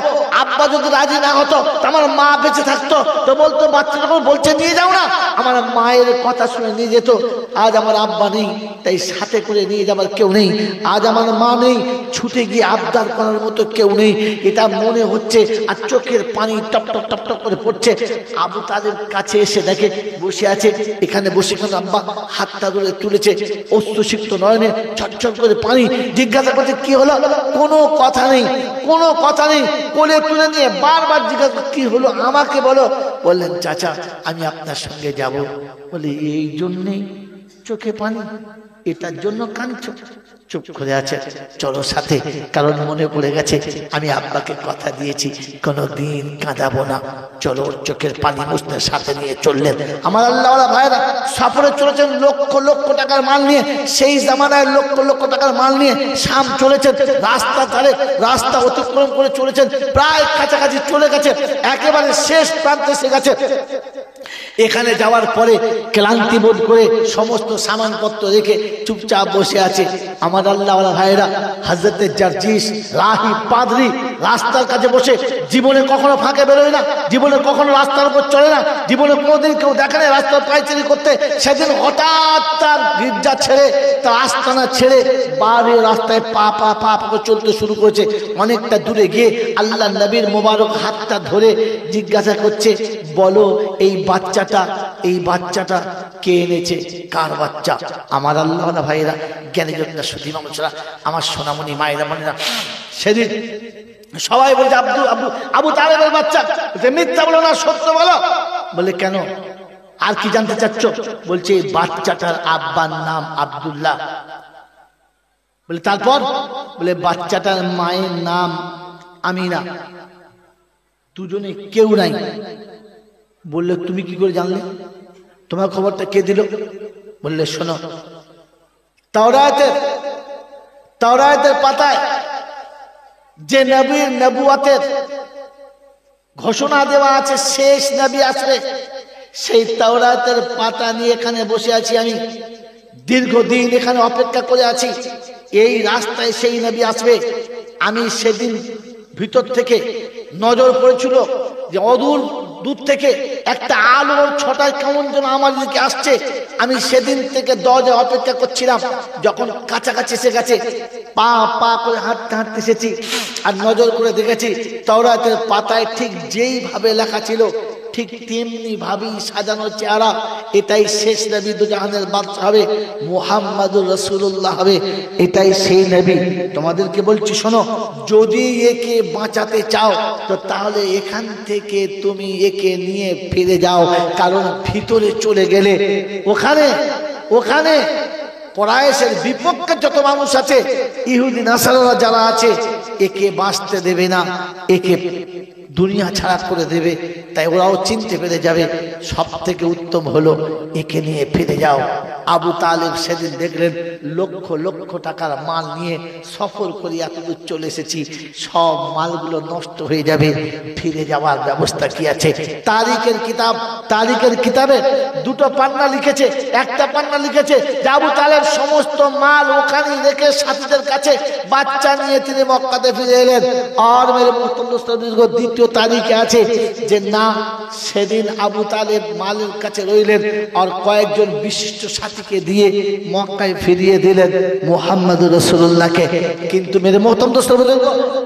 আব্বা যদি রাজি না হতো তো আমার মা বেঁচে থাকতো, তো বলতো বাচ্চা যখন বলছে নিয়ে যাও না, আমার মায়ের কথা শুনে নিয়ে যেত। আজ আমার আব্বা নেই, তাই সাথে করে নিয়ে যাবার কেউ নেই। আজ আমার মা নেই, ছুটে গিয়ে আবদার করার মতো কেউ নেই। এটা মনে হচ্ছে আর চোখের পানি টপ টপ টপ টপ করে পড়ছে। আবু তালেব কাছে এসে দেখে বসে আছে, এখানে বসে কেন আব্বা হাতটা ধরে তুলেছে, অশ্রুসিক্ত নয়নে ঝরঝর করে পানি। জিজ্ঞাসা করছে কি হলো, কোনো কথা নেই, কোনো কথা নেই। কোলে তুলে নিয়ে বারবার জিজ্ঞাসা কি হলো আমাকে বলো। বললেন চাচা আমি আপনার সঙ্গে যাব। বলে এই জন্যেই চোখে পানি, এটার জন্য কাঁদছো? চুপ করে আছে, চলো সাথে, কারণ মনে পড়ে গেছে আমি আব্বাকে কথা দিয়েছি কোনোদিন কাঁদাবো না। চলো, চোখের পানি মুছতে সাথে নিয়ে চললেন। আমার আল্লাহওয়ালা ভাইরা সফরে চলেছেন লক্ষ লক্ষ টাকার মাল নিয়ে। সেই জামানায় লক্ষ লক্ষ টাকার মাল নিয়ে শাম চলেছেন। রাস্তা ধারে রাস্তা অতিক্রম করে চলেছেন, প্রায় কাছাকাছি চলে গেছে, একেবারে শেষ প্রান্তে এসে গেছে। এখানে যাওয়ার পরে ক্লান্তি বোধ করে সমস্ত সামানপত্র রেখে চুপচাপ বসে আছে আমার আল্লাহওয়ালা ভাইরা। হযরতে জারজিস রাহি পাদ্রী রাস্তার কাছে বসে, জীবনে কখনো ফাঁকে বেরোয় না, জীবনে কখনো রাস্তার উপর চলে না, জীবনে কোনোদিন কেউ দেখে না রাস্তার পায়চারি করতে। সেদিন হঠাৎ তার গির্জা ছেড়ে, তার আস্তানা ছেড়ে বাইরে রাস্তায় পা পা পা করে চলতে শুরু করেছে। অনেকটা দূরে গিয়ে আল্লাহ নবীর মোবারক হাতটা ধরে জিজ্ঞাসা করছে, বলো এই বাচ্চাটা কে এনেছে, কার বাচ্চা? আমার আল্লাহওয়ালা ভাইরা, জ্ঞানীজনরা, সুধী মানুষরা, আমার সোনামণি মায়েরা মনেরা, সেদিন সবাই বলছে আবু তালেবের বাচ্চা। মিথ্যা বলো না, সত্য বলো। বলে কেন, আর কি জানতে চাচ্ছ? বলছে এই বাচ্চাটার আব্বার নাম আব্দুল্লাহ। বলে তারপর? বলে বাচ্চাটার মায়ের নাম আমিনা। দুজনে কেউ নাই। বললে তুমি কি করে জানলে, তোমার খবরটা কে দিল? বললে শোনো, তাওরাতের পাতায় যে নবীর নবুয়াতের ঘোষণা দেওয়া আছে শেষ নবী আসবে, সেই তাওরাতের পাতা নিয়ে এখানে বসে আছি আমি। দীর্ঘদিন এখানে অপেক্ষা করে আছি, এই রাস্তায় সেই নবী আসবে। আমি সেদিন ভিতর থেকে নজর পড়েছিল যে অদূর দূর থেকে একটা আলোর ছটায় কেমন যেন আমার দিকে আসছে। আমি সেদিন থেকে দরজায় অপেক্ষা করছিলাম। যখন কাছাকাছি এসে গেছে, পা পা করে হাঁটতে হাঁটতে এসেছি, আর নজর করে দেখেছি তাওরাতের পাতায় ঠিক যেইভাবে লেখা ছিল ঠিক তেমনি ভাবেই সাজানো চেহারা। এটাই শেষ নবী, দুজাহানের বাদশা হবে, মুহাম্মাদুর রাসূলুল্লাহ হবে। এটাই সেই নবী। তোমাদেরকে বলছি শোনো, যদি একে বাঁচাতে চাও তো তাহলে এখান থেকে তুমি একে নিয়ে ফিরে যাও, কারণ ভিতরে চলে গেলে ওখানে কুরাইশের বিপক্ষে যত মানুষ আছে, ইহুদি নাসারারা যারা আছে, একে বাঁচতে দেবে না, একে দুনিয়া ছাড়া করে দেবে। তাই ওরাও চিনতে পেরে যাবে, সব থেকে উত্তম হলো একে নিয়ে ফিরে যাও। আবু তালেব সেদিন দেখলেন লক্ষ লক্ষ টাকার মাল নিয়ে সফর করে এতদূর চলে এসেছি, সব মালগুলো নষ্ট হয়ে যাবে, ফিরে যাওয়ার ব্যবস্থা কি আছে? তারিখের কিতাবে দুটো পান্না লিখেছে। একটা পান্না লিখেছে যে আবু তালেব সমস্ত মাল ওখানে রেখে সাথীদের কাছে বাচ্চা নিয়ে তিনি মক্কাতে ফিরে এলেন। আর মেরে দ্বিতীয় তারিখে আছে যে না, সেদিন আবু তালেব মালের কাছে রইলেন আর কয়েকজন বিশিষ্ট সাথীকে দিয়ে মক্কায় ফিরিয়ে দিলেন মুহাম্মাদুর রাসূলুল্লাহকে। কিন্তু মেরে মোহতরম দোস্ত,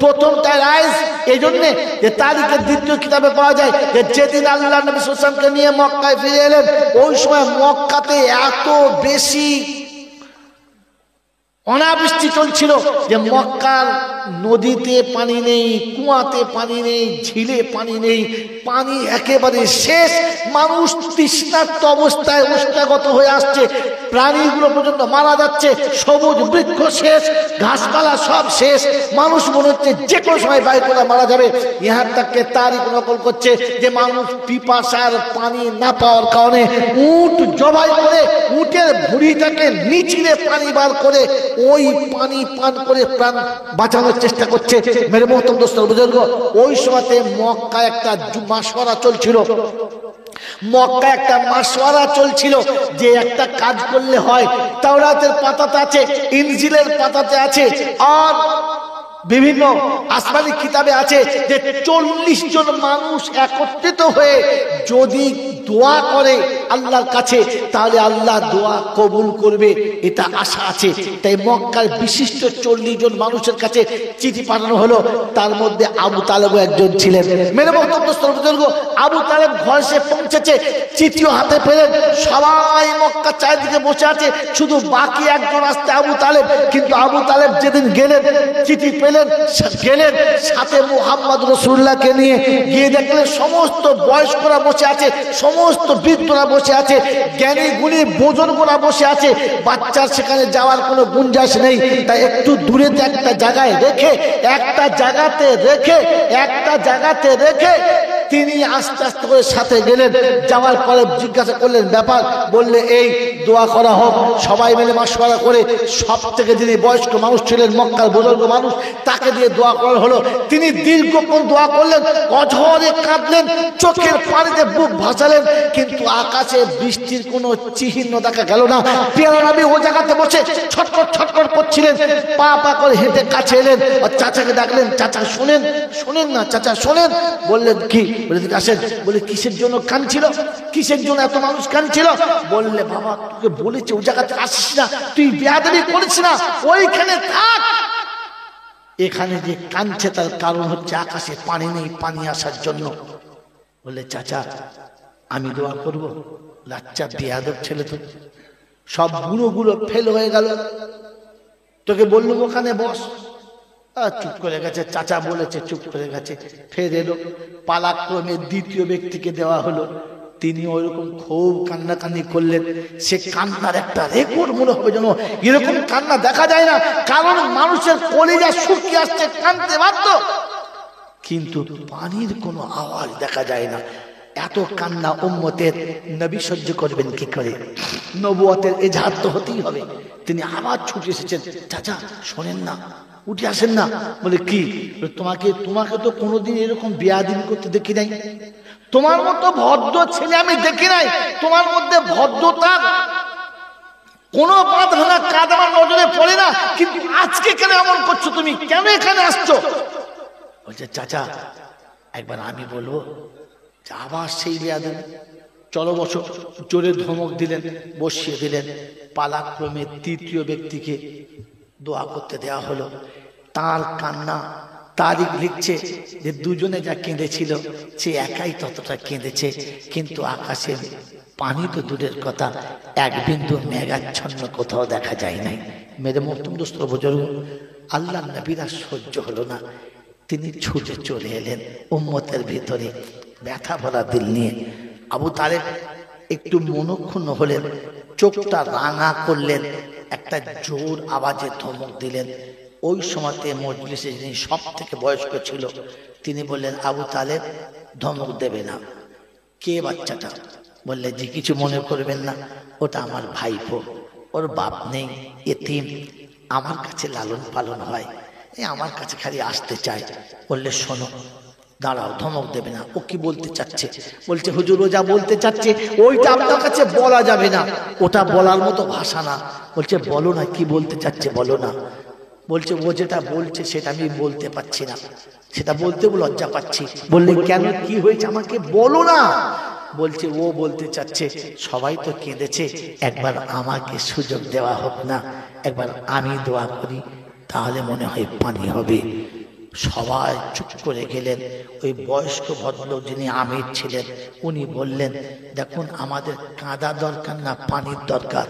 প্রথমটা রাইজ এই জন্যে যে তারিখের দ্বিতীয় কিতাবে পাওয়া যায় যে যেদিন আল্লাহ নবী সাল্লাল্লাহু আলাইহি ওয়াসাল্লামকে নিয়ে মক্কায় ফিরে এলেন, ওই সময় মক্কাতে এত বেশি অনাবৃষ্টি চলছিল যে মক্কার নদীতে পানি নেই, কুয়াতে পানি নেই, ঝিলে পানি নেই, পানি একেবারে শেষ। মানুষ তৃষ্ণার্ত অবস্থায় উষ্ণাগত হয়ে আসছে, প্রাণীগুলো পর্যন্ত মারা যাচ্ছে, সবুজ বৃক্ষ শেষ, ঘাসপালা সব শেষ। মানুষ মনে হচ্ছে যে কোনো সময় বাইরে করে মারা যাবে। ইহার তাকে তারিখ নকল করছে যে মানুষ পিপাসার পানি না পাওয়ার কারণে উট জবাই করে উটের ভুঁড়িটাকে নিচিড়ে পানি বার করে ওই পানি পান করে প্রাণ বাঁচানোর চেষ্টা করছে। মেরে মোহতরম দোস্ত বুজুর্গ, ওই সময়তে মক্কা একটা মাসওয়ারা চলছিল যে একটা কাজ করলে হয়। তাওরাতের পাতাতে আছে, ইনজিলের পাতাতে আছে, আর বিভিন্ন আসমানি কিতাবে আছে যে 40 জন মানুষ একত্রিত হয়ে যদি দোয়া করে আল্লাহর কাছে তাহলে আল্লাহ দোয়া কবুল করবে, এটা আশা আছে। তাই মক্কার বিশিষ্ট 40 জন মানুষের কাছে চিঠি পাঠানো হলো। তার মধ্যে আবু তালেব একজন ছিলেন। মেরে বক্তব্য বুজুর্গ, আবু তালেব ঘরে সে পৌঁছেছে, চিঠিও হাতে পেলেন। সবাই মক্কা চারিদিকে বসে আছে, শুধু বাকি একজন আসতে আবু তালেব। কিন্তু আবু তালেব যেদিন গেলেন, চিঠি পেলেন, গেলেন সাথে মুহাম্মদ রাসূলুল্লাহকে নিয়ে গিয়ে দেখলেন সমস্ত বয়স্করা বসে আছে, সমস্ত বৃদ্ধরা বসে আছে, জ্ঞানী গুণী বুজুর্গরা বসে আছে। বাচ্চার সেখানে যাওয়ার কোনো গুঞ্জাইশ নেই। তাই একটু দূরেতে একটা জায়গায় রেখে তিনি আস্তে আস্তে করে সাথে গেলেন। যাওয়ার পরে জিজ্ঞাসা করলেন ব্যাপার, বললে এই দোয়া করা হোক। সবাই মিলে মাশওয়ারা করে সব থেকে যিনি বয়স্ক মানুষ ছিলেন, মক্কার বুজুর্গ মানুষ, তাকে দিয়ে দোয়া করা হলো। তিনি দীর্ঘক্ষণ দোয়া করলেন, অঝরে কাঁদলেন, চোখের পানিতে বুক ভাসালেন, কিন্তু আকাশে বৃষ্টির কোনো চিহ্ন দেখা গেল না। পেয়ারা নবী ও জায়গাতে বসে ছটফট ছটফট করছিলেন। পা পা করে হেঁটে কাছে এলেন আর চাচাকে ডাকলেন, চাচা শোনেন, শোনেন না চাচা শোনেন। বললেন কি? বলে আসেন। বলে কিসের জন্য কাঁদছিল, কিসের জন্য এত মানুষ কাঁদছিল? বললে বাবা তোকে বলেছে ও জায়গাতে আসিস না, তুই বেয়াদবি করিস না, ওইখানে থাক। এখানে যে কাঁদছে তার কারণ হচ্ছে আকাশে পানি নেই, পানি আসার জন্য। বলে চাচা আমি দোয়া করব? লাচ্চা বেয়াদব ছেলে, তো সব গুঁড়ো ফেল হয়ে গেল, তোকে বললুম ওখানে বস। চুপ করে গেছে, চাচা বলেছে চুপ করে গেছে। ফের এলো, পালাক্রমে দ্বিতীয় ব্যক্তিকে দেওয়া হলো। তিনি ওইরকম খুব কান্নাকান্নি করলেন। সে কান্নার একটা রেকর্ড মনে হবে, যেন এরকম কান্না দেখা যায় না। কারণ মানুষের কলিজা শুকিয়ে আসছে, কাঁদতে বাধ্য, কিন্তু পানির কোনো আওয়াজ দেখা যায় না। এত কান্না উম্মতের, নবী সহ্য করবেন কি করে? নবুয়তের এজাহার তো হতেই হবে। তিনি আবার ছুটে এসেছেন, চাচা শোনেন না, উঠে আসেন না। বলে কি? তোমাকে তো কোনোদিন এরকম বেয়াদবি করতে দেখি নাই, তোমার মতো ভদ্র ছেলে আমি দেখি নাই। তোমার মধ্যে ভদ্রতা কোনো বাদ ভাঙা কাজ আমার নজরে পড়ে না, কিন্তু আজকে কেন এমন করছো? তুমি কেন এখানে আসছো? বলছে চাচা একবার আমি বলবো। আবার সেই বেয়াদবি, চলো বসো। জোরে ধমক দিলেন, বসিয়ে দিলেন। পালাক্রমে তৃতীয় ব্যক্তিকে দোয়া করতে দেওয়া হলো। তার কান্না তারিখ লিখছে যে দুজনে যা কেঁদেছিল সে একাই ততটা কেঁদেছে, কিন্তু আকাশে পানি তো দূরের কথা, এক বিন্দু মেঘাচ্ছন্ন কোথাও দেখা যায় নাই। মেরে মহতুম দোস্ত বুজুর্গ, আল্লাহ নবীর আর সহ্য হলো না। তিনি ছুটে চলে এলেন উম্মতের ভিতরে, ব্যথা ভরা দিল নিয়ে। আবু তালেব একটু মনক্ষুণ্ণ হলেন, চোখটা রাঙা করলেন, একটা জোর আওয়াজে ধমক দিলেন। ওই সময়তে মজলিসে যিনি সব থেকে বয়স্ক ছিল তিনি বললেন, আবু তালেব ধমক দেবে না। কে বাচ্চাটা? বললে যে কিছু মনে করবেন না, ওটা আমার ভাইপো, ওর বাপ নেই, এতিম, আমার কাছে লালন পালন হয়, আমার কাছে খালি আসতে চায়। বললে শোনো, দাঁড়াও, ধমক দেবে না। ও কি বলতে চাচ্ছে? বলছে হুজুর ও যা বলতে চাচ্ছে ওইটা আপনার কাছে বলা যাবে না, ওটা বলার মতো ভাষা না। বলছে বলো না, কি বলতে চাচ্ছে বলো না। বলছে ও যেটা বলছে সেটা আমি বলতে পারছি না, সেটা বলতে লজ্জা পাচ্ছি। বললে কেন, কি হয়েছে আমাকে বলো না। বলছে ও বলতে চাচ্ছে সবাই তো কেঁদেছে, একবার আমাকে সুযোগ দেওয়া হোক না, একবার আমি দোয়া করি, তাহলে মনে হয় পানি হবে। সবাই চুপ করে গেলেন। ওই বয়স্ক ভদ্রলোক যিনি আমির ছিলেন উনি বললেন, দেখুন আমাদের কাঁদা দরকার না, পানির দরকার।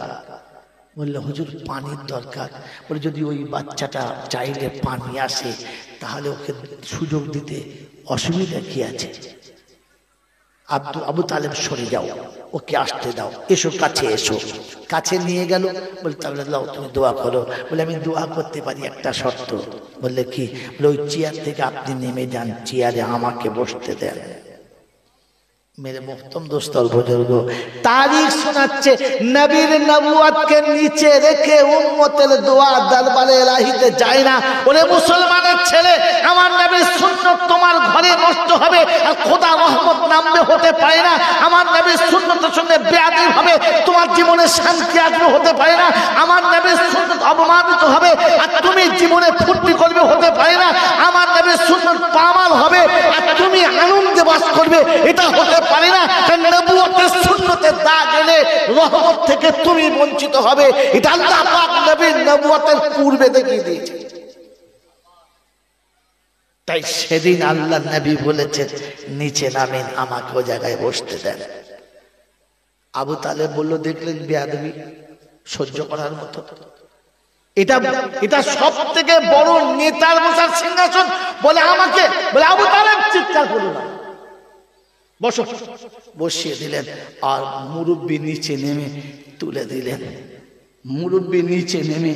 বললে হুজুর পানির দরকার? বলে যদি ওই বাচ্চাটা চাইলে পানি আসে তাহলে ওকে সুযোগ দিতে অসুবিধা কি আছে? আবু তালেব সরে যাও, ওকে আসতে দাও, এসো কাছে এসো। কাছে নিয়ে গেল। বলে তাহলে লাও তুমি দোয়া করো। বলে আমি দোয়া করতে পারি, একটা শর্ত। বললে কি? বলে ওই চেয়ার থেকে আপনি নেমে যান, চেয়ারে আমাকে বসতে দেন। मेरे मोहतरम दोस्तों बुजुर्ग तारीख শোনাচ্ছে নবীর নবুয়তকে নিচে রেখে উম্মতের দোয়া দরবারে ইলাহিতে যায় না। ওরে মুসলমানের ছেলে, আমার নবীর সুন্নাত তোমার ঘরে নষ্ট হবে আর খোদা রহমত নামবে হতে পারে না। আমার নবীর সুন্নাতের সঙ্গে বেয়াদবি হবে, তোমার জীবনে শান্তি আগ্রহ হতে পারে না, আমার নবীর সুন্নাত অবমানিত হবে আর তুমি জীবনে ফুর্তি করবে হতে পারে না, আমার নবীর সুন্নাত পামাল হবে আর তুমি আনন্দে বাস করবে এটা হতে পারে না। কারণ নবুয়তের সুন্নতের দাগ এলে রহমত থেকে তুমি বঞ্চিত হবে, এটা আল্লাহ পাক নবীর নবুয়তের পূর্বে দেখিয়ে দিয়েছে। তাই সেদিন আল্লাহ নবী বলেছেন নিচে নামেন, আমাকে ও জায়গায় বসতে দেন। আবু তালেব বলল দেখলেন বেয়াদবি সহ্য করার মতো, এটা সব থেকে বড় নেতার বসার সিংহাসন, বলে আমাকে বলে আবু তালেব চিৎকার করলো না, বসো, বসিয়ে দিলেন। আর মুরব্বী নিচে নেমে তুলে দিলেন, মুরব্বী নিচে নেমে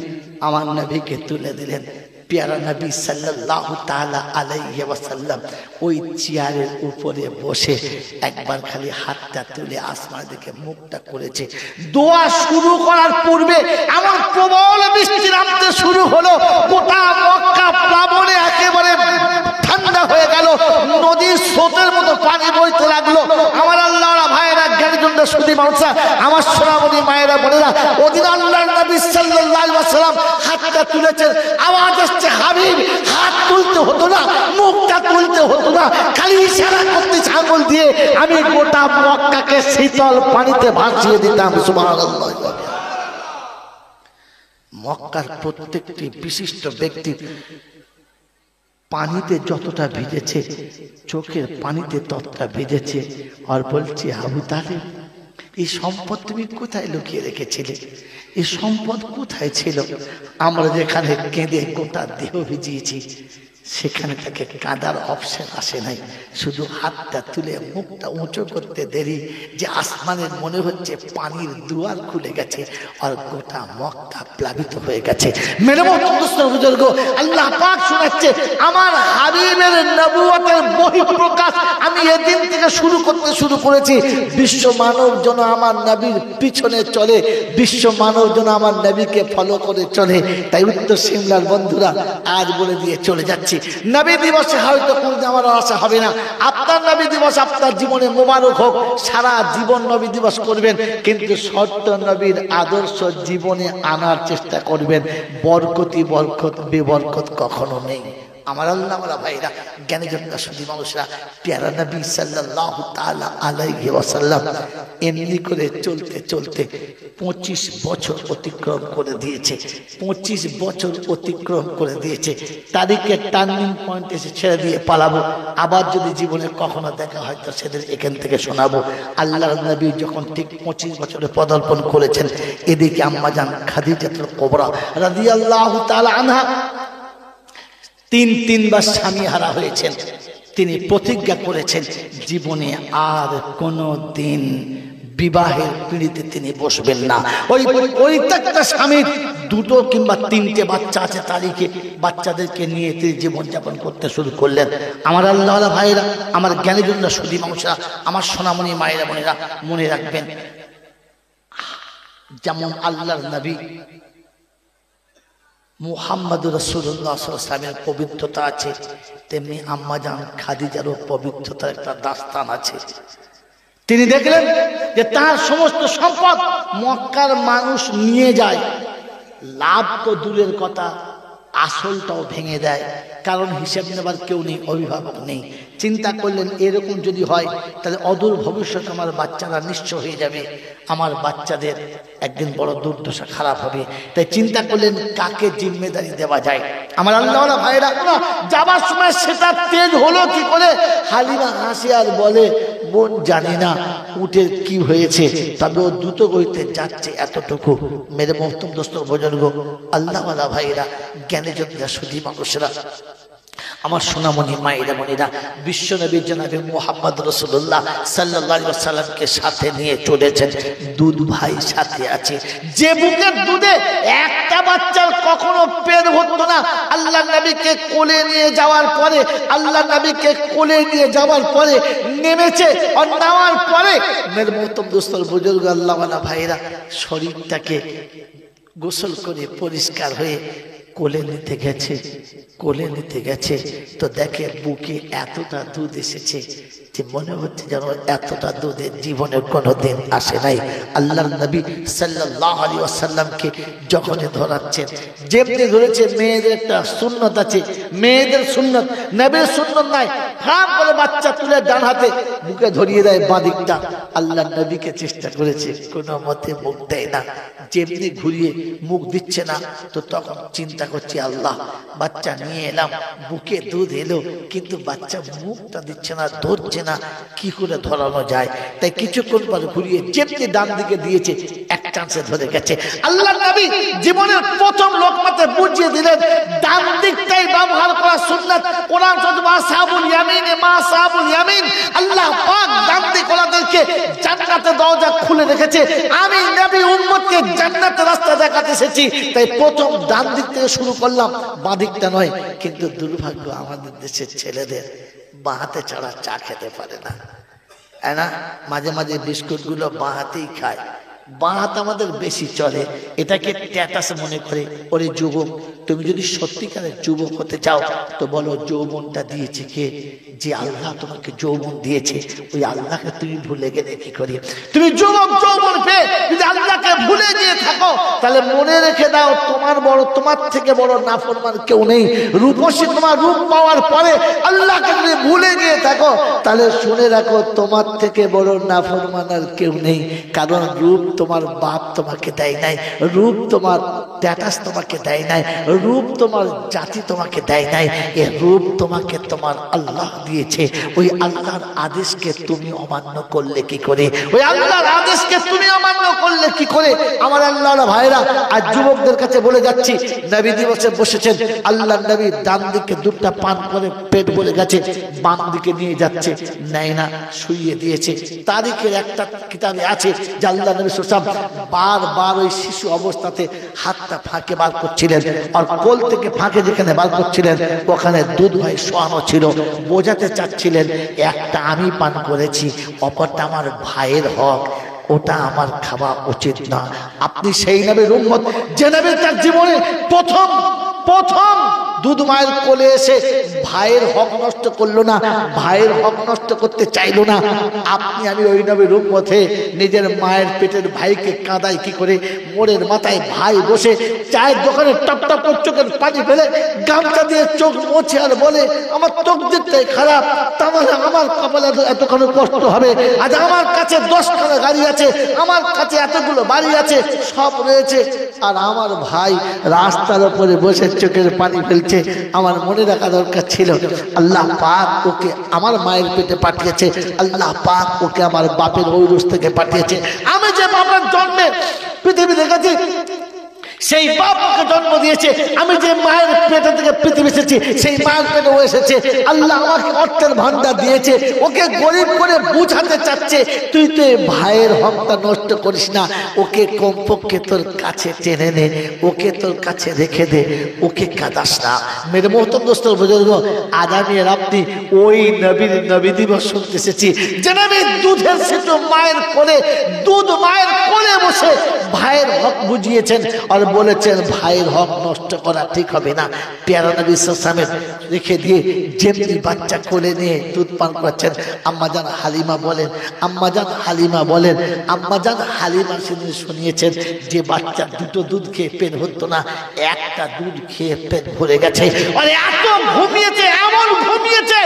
আমার নবীকে তুলে দিলেন। প্যারা নবী সাল্লাল্লাহু তাআলা আলাইহি ওয়াসাল্লাম ওই চেয়ারের উপরে বসে একবার খালি হাতটা তুলে আসমান দিকে মুখটা করেছে। দোয়া শুরু করার পূর্বে এমন প্রবল বৃষ্টি নামতে শুরু হলো, গোটা মক্কা প্লাবনে একেবারে ঠান্ডা হয়ে গেল, নদীর স্রোতের মতো পানি বইতে লাগলো। আমার আল্লাহরা ভাইয়েরা জ্ঞানীজনরা সুধী মানুষরা, আমার সোনামণি মায়েরা বোনেরা, ওদিন আল্লাহর নবী সাল্লাল্লাহু আলাইহি ওয়াসাল্লাম হাতটা তুলেছেন, আওয়াজ আসছে হাবিব, হাত তুলতে হতো না, মুখটা তুলতে হতো না, খালি ইশারা করতে আঙ্গুল দিয়ে আমি গোটা মক্কাকে শীতল পানিতে ভাসিয়ে দিতাম। সুবহানাল্লাহ। মক্কার প্রত্যেকটি বিশিষ্ট ব্যক্তি পানিতে যতটা ভিজেছে, চোখের পানিতে ততটা ভিজেছে। আর বলছি আবু তালেব, এই সম্পদ তুমি কোথায় লুকিয়ে রেখেছিলে? এই সম্পদ কোথায় ছিল? আমরা যেখানে কেঁদে গোটা দেহ ভিজিয়েছি সেখানে তাকে কাঁদার অপশন আসে নাই, শুধু হাতটা তুলে মুখটা উঁচু করতে দেরি যে আসমানের মনে হচ্ছে পানির দুয়ার খুলে গেছে আর গোটা মক্কা প্লাবিত হয়ে গেছে। মেরে বুজুর্গ, আল্লাহ পাক শোনাচ্ছে আমার হাবিবের নবুয়তের বহিঃপ্রকাশ আমি এদিন থেকে শুরু করেছি। বিশ্ব মানব যেন আমার নবীর পিছনে চলে, বিশ্ব মানব যেন আমার নবীকে ফলো করে চলে। তাই উত্তর সিমলার বন্ধুরা আজ বলে দিয়ে চলে যাচ্ছে, নবী দিবসে হয়তো কোনদিন আমার আশা হবে না, আপনার নবী দিবস আপনার জীবনে মোবারক হোক, সারা জীবন নবী দিবস করবেন, কিন্তু সত্য নবীর আদর্শ জীবনে আনার চেষ্টা করবেন। বরকতি বরকত বেবরকত কখনো নেই। আমার আল্লাহ ভাইরা জ্ঞানীজনরা সুধী মানুষরা, প্যারা নবী সাল্লাল্লাহু তাআলা আলাইহি ওয়াসাল্লাম এমনি করে চলতে চলতে 25 বছর অতিক্রম করে দিয়েছে। 25 বছর অতিক্রম করে দিয়েছে। তারিখের টার্নিং পয়েন্ট এসে ছেড়ে দিয়ে পালাবো, আবার যদি জীবনে কখনো দেখা হয় তো সেদের এখান থেকে শোনাবো। আল্লাহর নবী যখন ঠিক 25 বছরে পদার্পণ করেছেন, এদিকে আম্মাজান খাদিজাতুল কুবরা রাদিয়াল্লাহু তাআলা আনহা তিনবার স্বামী হারা হয়েছেন। তিনি প্রতিজ্ঞা করেছেন জীবনে আর কোনো দিন বিবাহের পিঁড়িতে তিনি বসবেন না। ওই পরিত্যক্তা স্বামীর 2 কিংবা 3টে বাচ্চা আছে, তারিখে বাচ্চাদেরকে নিয়ে তিনি জীবনযাপন করতে শুরু করলেন। আমার আল্লাহ ভাইরা, আমার জ্ঞানীজনরা সুধী মানুষরা, আমার সোনামণি মায়েরা বোনেরা, মনে রাখবেন যেমন আল্লাহর নবী মুহাম্মদুর রাসূলুল্লাহ সাল্লাল্লাহু আলাইহি ওয়াসাল্লামের পবিত্রতা আছে, তেমনি আম্মাজান খাদিজারও পবিত্রতার একটা দাস্তান আছে। তিনি দেখলেন যে তার সমস্ত সম্পদ মক্কার মানুষ নিয়ে যায়, লাভ তো দূরের কথা আসলটাও ভেঙে দেয়, কারণ হিসাব নেবার কেউ নেই, অভিভাবক নেই। চিন্তা করলেন এরকম যদি হয় তাহলে অদূর ভবিষ্যৎ আমার বাচ্চারা নিঃস্ব হয়ে যাবে, আমার বাচ্চাদের একদিন বড় দুর্দশা খারাপ হবে। তাই চিন্তা করলেন কাকে জিম্মেদারি দেওয়া যায়। আমার আল্লাহ ভাইরা, যাবার সময় সেটা তেজ হলো কি করে? হালিমা হাসি আর বলে বোন জানি না উটের কি হয়েছে, তবে ও দ্রুত গতিতে যাচ্ছে এতটুকু। মেরে মোহতরম দোস্ত বুজুর্গ, আল্লাহ ভাইরা, জ্ঞানীজনরা সুধী মানুষরা, আমার সোনামণি মায়েরা বোনেরা, বিশ্বনবী জনাবে মুহাম্মদ রাসূলুল্লাহ সাল্লাল্লাহু আলাইহি ওয়াসাল্লামকে সাথে নিয়ে চলেছেন। দুধ ভাই সাথে আছে, যে বুকের দুধে একটা বাচ্চার কখনো পেট ভরতো না, আল্লাহ নবীকে কোলে নিয়ে যাওয়ার পরে, আল্লাহ নবীকে কোলে নিয়ে যাওয়ার পরে নেমেছে, আর নামার পরে মেরে মোহতরম দোস্ত বুজুর্গ আল্লাহ ভাইরা শরীরটাকে গোসল করে পরিষ্কার হয়ে কোলে নিতে গেছে তো দেখে বুকে এতটা দুধ এসেছে, যে মনে হচ্ছে যেন এতটা দুধের জীবনে কোনোদিন আসে নাই। আল্লাহর নবী সাল্লাল্লাহু আলাইহি ওয়াসাল্লামকে যখন ধরাচ্ছেন, যেমনি ধরেছে, মেয়েদের একটা সুন্নত আছে, মেয়েদের সুন্নত, নবীর সুন্নত নাই। ফাঁক করে বাচ্চা তুলে ডান হাতে বুকে ধরিয়ে দেয় বাঁ দিকটা। আল্লাহর নবীকে চেষ্টা করেছে, কোনো মতে মুখ দেয় না। যেমনি ঘুরিয়ে মুখ দিচ্ছে না, তো তখন চিন্তা করছি, আল্লাহ, বাচ্চা নিয়ে এলাম, বুকে দুধ এলো, কিন্তু বাচ্চা মুখটা দিচ্ছে না, ধরছে না, কি করে ধরানো যায়? তাই কিছুক্ষণ পরে ঘুরিয়ে যেমনি ডান দিকে দিয়েছে, এক চান্সে ধরে গেছে। আল্লাহর নবী জীবনের প্রথম লোকমাতে বুঝিয়ে দিলেন ডান দিকটাই ব্যবহার করা সুন্নাত। কোরআন শরীফে আসহাবুল ইয়ামিনে মা আসহাবুল ইয়ামিন, আল্লাহ পাক ডান দিক ওয়ালাদেরকে জান্নাতের দরজা খুলে রেখেছে। আমি নবী উম্মতকে জান্নাতের রাস্তা দেখাতে এসেছি, তাই প্রথম ডান দিক থেকে শুরু করলাম, বাঁ দিকটা নয়। কিন্তু দুর্ভাগ্য আমাদের দেশের ছেলেদের বাঁ হাতে ছাড়া চা খেতে পারে না, তাই না? মাঝে মাঝে বিস্কুট গুলো বাঁ হাতেই খায়। বাঁ হাত আমাদের বেশি চলে, এটাকে স্ট্যাটাস মনে করে। ওরে যুবক, তুমি যদি সত্যিকারের যুবক হতে চাও তো বলো, যৌবনটা দিয়েছে কে? যে আল্লাহ তোমাকে যৌবন দিয়েছে, ওই আল্লাহকে তুমি ভুলে গেলে কি করে? তুমি যুবক যৌবন পেয়ে যদি আল্লাহকে ভুলে গিয়ে থাকো, তাহলে মনে রেখে দাও, তোমার থেকে বড় নাফরমান কেউ নেই। রূপসী তোমার রূপ পাওয়ার পরে আল্লাহকে যদি ভুলে গিয়ে থাকো, তাহলে শুনে রাখো, তোমার থেকে বড় নাফরমান আর কেউ নেই। কারণ রূপ তোমার বাপ তোমাকে দেয় নাই, রূপ তোমার স্ট্যাটাস তোমাকে দেয় নাই, রূপ তোমার জাতি তোমাকে দেয় নাই, এ রূপ তোমাকে তোমার আল্লাহ দিয়েছে। ওই আল্লাহর আদেশকে তুমি অমান্য করলে কি করে? ওই আল্লাহর আদেশকে তুমি অমান্য করলে কি করে? আমার আল্লাহর ভাইরা, আজ যুবকদের কাছে বলে যাচ্ছি, নবী দিবসে বসেছেন, আল্লাহর নবী ডান দিকে দুধটা পান করে পেট বলে গেছে, বাম দিকে নিয়ে যাচ্ছে, নেয় না, শুইয়ে দিয়েছে। তারিখের একটা কিতাবে আছে যে আল্লাহ নবী বারবার ওই শিশু অবস্থাতে হাতটা ফাঁকে বার করছিলেন, আর কোল থেকে ফাঁকে যেখানে বার করছিলেন ওখানে দুধ ভাই শোয়ানো ছিল। বোঝাতে চাচ্ছিলেন, একটা আমি পান করেছি, অপরটা আমার ভাইয়ের হক, ওটা আমার খাওয়া উচিত না। আপনি সেই নবীর উম্মত যে নবী তার জীবনে প্রথম দুধ মায়ের কোলে এসে ভাইয়ের হক নষ্ট করলো না, ভাইয়ের হক নষ্ট করতে চাইলো না। আপনি আমি ওই নবীর উম্মতে নিজের মায়ের পেটের ভাইকে কাঁদাই কি করে? মোড়ের মাথায় ভাই বসে চায়ের দোকানে টপ টপ করে চোখের পানি ফেলে গামছা দিয়ে চোখ মোছে আর বলে, আমার তকদিরটাই খারাপ, তাহলে আমার কপালে এতখানি কষ্ট হবে। আজ আমার কাছে 10খানা গাড়ি আছে, আমার কাছে এতগুলো বাড়ি আছে, সব রয়েছে, আর আমার ভাই রাস্তার উপরে বসে চোখের পানি ফেলছে। আমার মনে রাখা দরকার ছিল, আল্লাহ পাক ওকে আমার মায়ের পেটে পাঠিয়েছে, আল্লাহ পাক ওকে আমার বাপের ঔরস থেকে পাঠিয়েছে। আমি যে বাবার জন্মে পৃথিবী দেখেছি, সেই বাপ ওকে জন্ম দিয়েছে। আমি যে মায়ের পেটে থেকে পৃথিবী এসেছি, সেই মায়ের পেটে ও এসেছে। আল্লাহ আমাকে অর্থের ভান্ডার দিয়েছে। ওকে গরিব করে বুঝাতে চাচ্ছে, তুই তো ভাইয়ের হকটা নষ্ট করিস না, ওকে কমপক্ষে তোর কাছে টেনে নে, ওকে তোর কাছে রেখে দে, ওকে কাঁদাস না। মেরে মোহতরম দোস্ত বুজুর্গ, আজ আমি আর আপনি ওই নবীর নবী দিবস শুনতে এসেছি, যে নবী দুধের শিশু মায়ের কোলে, দুধ মায়ের কোলে বসে ভাইয়ের হক বুঝিয়েছেন আর বলেছেন ভাইয়ের হক নষ্ট করা ঠিক হবে না। পেয়ারা নবী সাল্লাল্লাহু রেখে দিয়ে যেমনি বাচ্চা কোলে নিয়ে দুধ পান করছেন, আম্মাজান হালিমা বলেন, আম্মাজান হালিমা বলেন, আম্মাজান হালিমা সেদিন শুনিয়েছেন যে বাচ্চা দুটো দুধ খেয়ে পেট ভরতো না, একটা দুধ খেয়ে পেট ভরে গেছে। আর এত ঘুমিয়েছে, এমন ঘুমিয়েছে,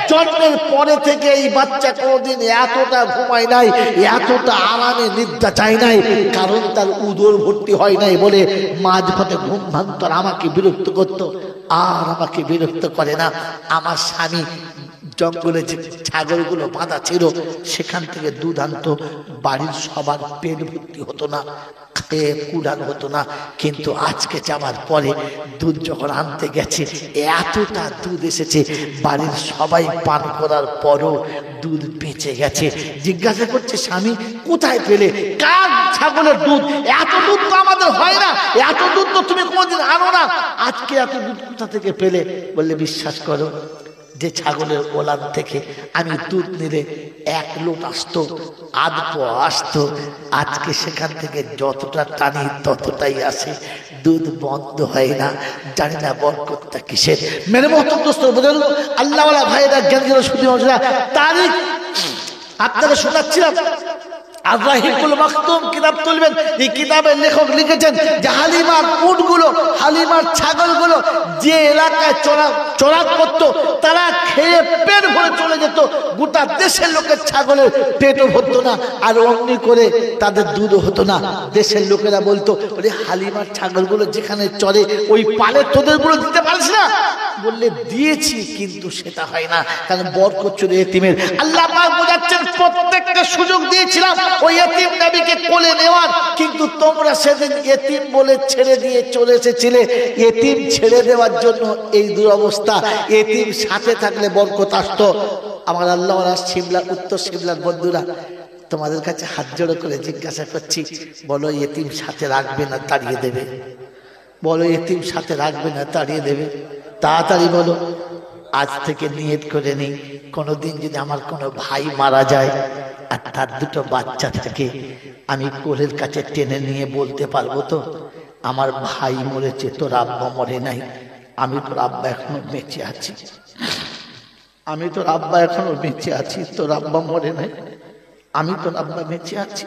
জন্মের পরে থেকে এই বাচ্চা কোনোদিন এতটা ঘুমায় নাই, এতটা আরামে নিদ্রা চায় নাই, কারণ তার উদর ভর্তি হয় নাই বলে মাঝপথে ঘুম ভাঙত, আমাকে বিরক্ত করতো। আর আমাকে বিরক্ত করে না। আমার স্বামী জঙ্গলে যে ছাগলগুলো বাঁধা ছিল সেখান থেকে দুধ আনতো, বাড়ির সবার পেট ভর্তি হতো না, খেয়ে কুড়ান হতো না। কিন্তু আজকে যাওয়ার পরে দুধ যখন আনতে গেছে, এতটা দুধ এসেছে, বাড়ির সবাই পান করার পরও দুধ বেঁচে গেছে। জিজ্ঞাসা করছে, স্বামী কোথায় পেলে? কার ছাগলের দুধ? এত দুধ তো আমাদের হয় না, এত দুধ তো তুমি কোনোদিন আনো না, আজকে এত দুধ কোথা থেকে পেলে? বললে, বিশ্বাস করো, যে ছাগলের ওলান থেকে আমি দুধ নিলে 1 লোট আসতো, আধ আসতো, আজকে সেখান থেকে যতটা টানি ততটাই আসে, দুধ বন্ধ হয় না। জানি না বরকতটা কিসের। মেরে মোহতরম দোস্ত বুঝলো, আল্লাহওয়ালা ভাইরা জ্ঞানীরা শুধু তারিখ আপনাকে শোনাচ্ছিলাম আর-রাহিকুল মাখতুম কিতাব তুলবেন, এই কিতাবের লেখক লিখেছেন যে হালিমার উটগুলো, হালিমার ছাগলগুলো যে এলাকায় চড়া করতো তারা খেয়ে পেট ভরে চলে যেত, গোটা দেশের লোকের ছাগলের পেটও ভরতো না, আর অমনি করে তাদের দুধও হতো না। দেশের লোকেরা বলতো ওরে হালিমার ছাগলগুলো যেখানে চড়ে ওই পালে তোদের গুলো দিতে পারিস না? বললে দিয়েছি, কিন্তু সেটা হয় না, কারণ বরকত চলে এতিমের। আল্লাহ পাক বোঝাচ্ছেন প্রত্যেককে সুযোগ দিয়েছিলাম ওই এতিম নবীকে কোলে নেওয়ার, কিন্তু তোমরা সেদিন এতিম বলে ছেড়ে দিয়ে চলে এসেছিলে। এতিম ছেড়ে দেওয়ার জন্য এই দুরবস্থা। এতিম সাথে থাকলে বরকত আসতো। আমার আল্লাহ শিমলা, উত্তর শিমলার বন্ধুরা, তোমাদের কাছে হাত জোড়ো করে জিজ্ঞাসা করছি, বলো এতিম সাথে রাখবে না তাড়িয়ে দেবে? বলো এতিম সাথে রাখবে না তাড়িয়ে দেবে? তাড়াতাড়ি বলো। আজ থেকে নিয়ত করে নিই, কোনোদিন যদি আমার কোনো ভাই মারা যায় আর তার দুটো বাচ্চা থাকে, আমি কোলের কাছে টেনে নিয়ে বলতে পারবো তো আমার ভাই মরেছে, তোর আব্বা মরে নাই, আমি তোর আব্বা এখনো বেঁচে আছি, আমি তোর আব্বা এখনো বেঁচে আছি, তোর আব্বা মরে নাই, আমি তোর আব্বা বেঁচে আছি।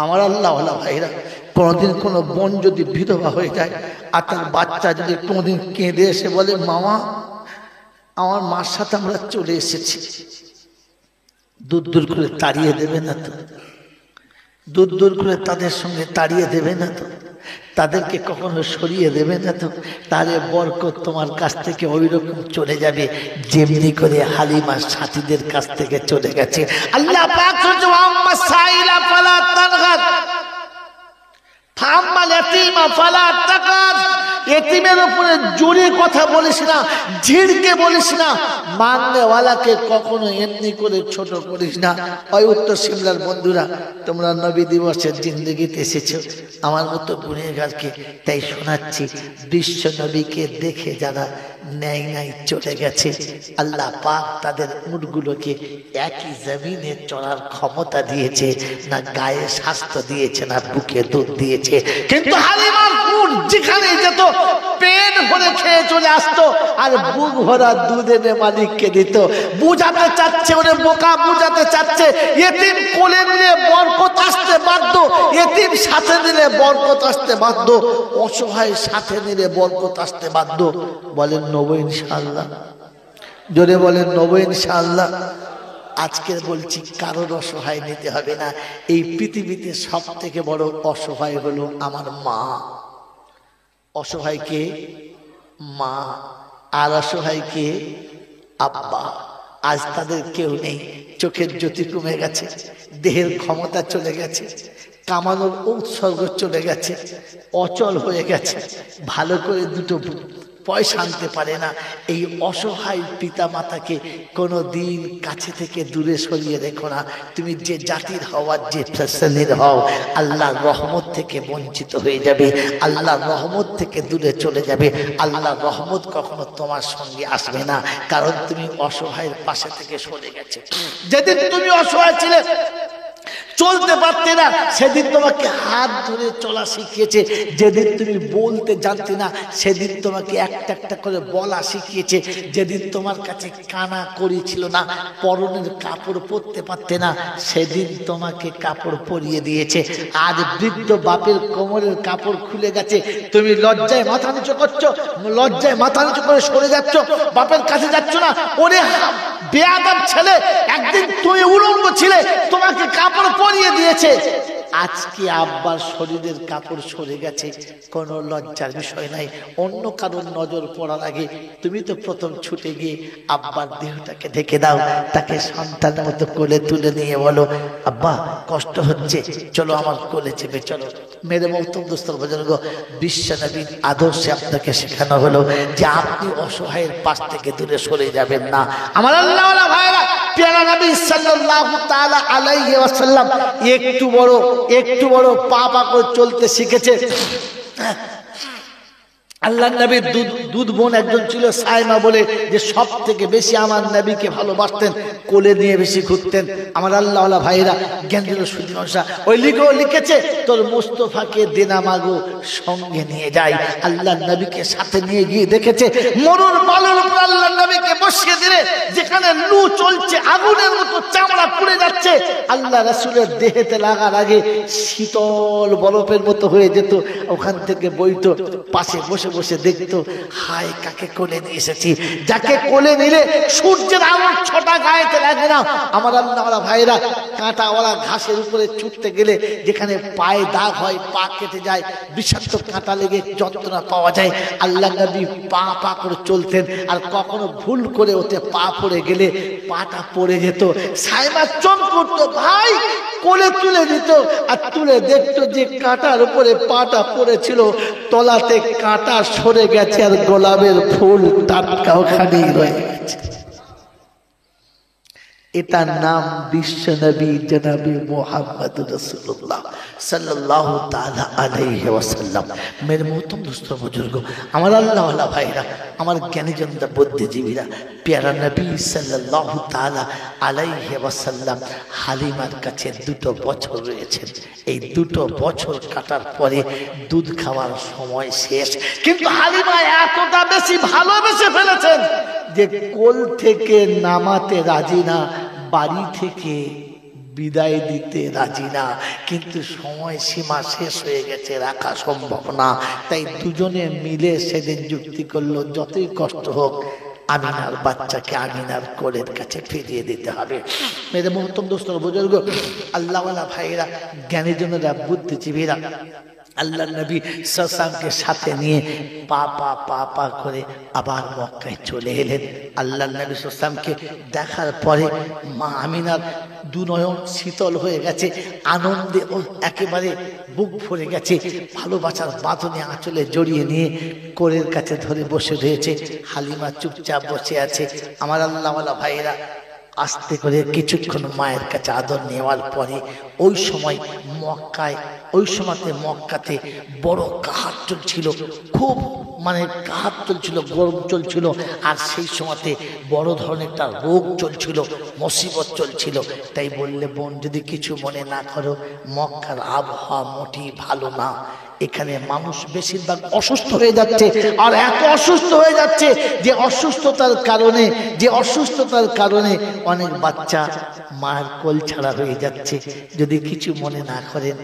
আমার আল্লাহওয়ালা ভাইরা, কোনোদিন কোনো বোন যদি বিধবা হয়ে যায় আর তার বাচ্চা যদি কোনোদিন কেঁদে এসে বলে মামা আমার মার সাথে আমরা চলে এসেছি, দূর দূর করে তাড়িয়ে দেবে না তো? দূর দূর করে তাদের সঙ্গে তাড়িয়ে দেবে না তো? তাদেরকে কখনো সরিয়ে দেবে না তো? তাহলে বরকত তোমার কাছ থেকে ওই রকম চলে যাবে যেমনি করে হালিমার সাথীদের কাছ থেকে চলে গেছে। আল্লাহ পাক বলেন আম্মা সাইলা ফালা তানগার ফাম্মাল ইয়াতীমা ফালা তাকার। এতিমের উপরে জোরে কথা বলিস না, ঝিড়কে বলিস না, মাননেওয়ালাকে কখনো এমনি করে ছোট করিস না। ওই উত্তর সিমলার বন্ধুরা, তোমরা নবী দিবসের জিন্দেগিতে এসেছো আমার মতো গুনেগারকে, তাই শোনাচ্ছি, বিশ্ব নবীকে দেখে যারা ন্যায় ন্যায় চলে গেছে, আল্লাহ পাক তাদের উটগুলোকে একই জমিনে চড়ার ক্ষমতা দিয়েছে না, গায়ে স্বাস্থ্য দিয়েছে না, বুকে দুধ দিয়েছে। কিন্তু হালিমার উট যেখানে যেত পেট ভরে খেয়ে চলে আসতো আর বুক ভরা দুধ এনে মালিককে দিত। বুঝাতে চাচ্ছে, ওরে বোকা বুঝাতে চাচ্ছে, এতিম কোলে নিলে বরকত আসতে বাধ্য, এতিম সাথে নিলে বরকত আসতে বাধ্য, অসহায় সাথে নিলে বরকত আসতে বাধ্য। বলেন নব ইনশাআল্লাহ, জোরে বলেন নব ইনশাআল্লাহ। আজকে বলছি কারোর অসহায় নিতে হবে না। এই পৃথিবীতে সব থেকে বড় অসহায় হলো আমার মা। অসহায় কে? মা। আর অসহায় কে? আব্বা। আজ তাদের কেউ নেই, চোখের জ্যোতি কমে গেছে, দেহের ক্ষমতা চলে গেছে, কামানোর উৎসর্গ চলে গেছে, অচল হয়ে গেছে, ভালো করে দুটো পয়সা আনতে পারে না। এই অসহায় পিতা মাতাকে কোনো দিন কাছে থেকে দূরে সরিয়ে রেখো না। তুমি যে জাতির হওয়ার, যে শ্রেণীর হও, আল্লাহর রহমত থেকে বঞ্চিত হয়ে যাবে, আল্লাহর রহমত থেকে দূরে চলে যাবে। আল্লাহর রহমত কখনো তোমার সঙ্গে আসবে না, কারণ তুমি অসহায়ের পাশে থেকে সরে গেছে। যেদিন তুমি অসহায় ছিলে, চলতে পারতে না, সেদিন তোমাকে হাত ধরে চলা শিখিয়েছে। যেদিন তুমি বলতে জানতে না, সেদিন তোমাকে একটা একটা করে বলা শিখিয়েছে। যেদিন তোমার কাছে কানা করি ছিল না, পরনের কাপড় পরতে পারতে না, সেদিন তোমাকে কাপড় পরিয়ে দিয়েছে। আজ বৃদ্ধ বাপের কোমরের কাপড় খুলে গেছে, তুমি লজ্জায় মাথা নিচু করছো, লজ্জায় মাথা নিচু করে সরে যাচ্ছ, বাপের কাছে যাচ্ছ না। ওরে বেয়াদব ছেলে, একদিন তুমি উলঙ্গ ছিলে, তোমাকে কাপড় পরিয়ে দিয়েছে। আজকে আব্বার শরীরের কাপড় সরে গেছে, কোনো লজ্জার বিষয় নাই। অন্য কারোর নজর পড়ার আগে তুমি তো প্রথম ছুটে গিয়ে আব্বার দেহটাকে ঢেকে দাও, তাকে সন্তানের মতো কোলে তুলে নিয়ে বলো, আব্বা কষ্ট হচ্ছে, চলো আমার কোলে চেপে চলো। মেরে মহতম দোস্তর বুজুর্গ, বিশ্ব নবীর আদর্শে আপনাকে শেখানো হলো যে আপনি অসহায়ের পাশ থেকে দূরে সরে যাবেন না। আমার আল্লাহওয়ালা ভাইরা, প্যারা নবী সাল্লাল্লাহু তাআলা আলাইহি ওয়াসাল্লাম একটু বড় পা করে চলতে শিখেছে। আল্লাহ নবীর দুধ বোন একজন ছিল সাইমা বলে, যে সব থেকে বেশি আমার নবীকে ভালোবাসতেন, কোলে নিয়ে বেশি ঘুরতেন। আমার আল্লাহওয়ালা ভাইরা জ্ঞানীর সুদীনসা ওই লিখেছে, তোর মুস্তফাকে দেনা মাগো সঙ্গে নিয়ে যাই। আল্লাহ নবীকে সাথে নিয়ে গিয়ে দেখেছে মরুর বালুর উপর আল্লাহ নবীকে বসিয়ে দিলে, যেখানে লু চলছে, আগুনের মতো চামড়া পুড়ে যাচ্ছে, আল্লাহ রাসূলের দেহেতে লাগার আগে শীতল বরফের মতো হয়ে যেত। ওখান থেকে বইতো, পাশে বসে বসে দেখতো, হায় কাকে কোলে নিয়ে এসেছি। যাকে কোলে নিলে সূর্যের আলো ছটা গায়েতে লাগে না। আমার আল্লাহওয়ালা ভাইরা কাঁটাওয়ালা ঘাসের উপরে ছুটতে গেলে যেখানে পায়ে দাগ হয়, পা কেটে যায়, বিষাক্ত কাঁটা লেগে যন্ত্রণা পাওয়া যায়, আল্লাহ নবী পা পা করে চলতেন। আর কখনো ভুল করে ওতে পা পড়ে গেলে পাটা পড়ে যেত, সাইমা চোখ করতো, ভাই কোলে তুলে দিত, আর তুলে দেখতো যে কাঁটার উপরে পাটা পড়েছিল, তলাতে কাঁটা সরে গেছে আর গোলাপের ফুল টাটকা ওখানেই রয়ে গেছে। এটার নাম বিশ্ব নবী জনাবে মুহাম্মদ রাসূলুল্লাহ সাল্লাল্লাহু তাআলা আলাইহি ওয়াসাল্লাম। মেরে মোহতরম দোস্ত বুজুর্গ, আমার আল্লাহওয়ালা ভাইরা, আমার জ্ঞানীজনরা বুদ্ধিজীবীরা, প্যারা নবী সাল্লাল্লাহু তাআলা আলাইহি ওয়াসাল্লাম হালিমার কাছে 2 বছর রয়েছেন। এই 2 বছর কাটার পরে দুধ খাওয়ার সময় শেষ, কিন্তু হালিমা এতটা বেশি ভালোবেসে ফেলেছেন যে কোল থেকে নামাতে রাজি না, বাড়ি থেকে বিদায় দিতে রাজি না, কিন্তু সময় সীমা শেষ হয়ে গেছে, রাখা সম্ভব না। তাই দুজনে মিলে সেদিন যুক্তি করলো, যতই কষ্ট হোক আমিনার বাচ্চাকে আমিনার কোলের কাছে ফিরিয়ে দিতে হবে। মেরে মোহতরম দোস্ত বুজুর্গ, আল্লাহওয়ালা ভাইরা, জ্ঞানীজনেরা, বুদ্ধিজীবীরা, আল্লাহ নবী সাল্লাল্লাহু সাথে নিয়ে পা পা করে আবার মক্কায় চলে এলেন। আল্লাহ নবী সাল্লাল্লাহু দেখার পরে মা আমিনার দুনয়ন শীতল হয়ে গেছে, আনন্দে ও একেবারে বুক ভরে গেছে, ভালোবাসার বাঁধনে আঁচলে জড়িয়ে নিয়ে কোলের কাছে ধরে বসে রয়েছে। হালিমা চুপচাপ বসে আছে। আমার আল্লাহওয়ালা ভাইরা, আস্তে করে কিছুক্ষণ মায়ের কাছে আদর নেওয়ার পরে ওই সময় মক্কাতে বড় কাহাত চলছিল, খুব কাহাত চলছিল, গরম চলছিল। আর সেই সময়তে বড় ধরনের একটা রোগ চলছিল, মুসিবত চলছিল। তাই বললে, বোন যদি কিছু মনে না করো, মক্কার আবহাওয়া মোটেই ভালো না, এখানে মানুষ বেশিরভাগ অসুস্থ হয়ে যাচ্ছে। আর এত অসুস্থ হয়ে যাচ্ছে যে অসুস্থতার কারণে অনেক বাচ্চা মায়ের কোল ছাড়া হয়ে যাচ্ছে। যদি কিছু মনে না করেন,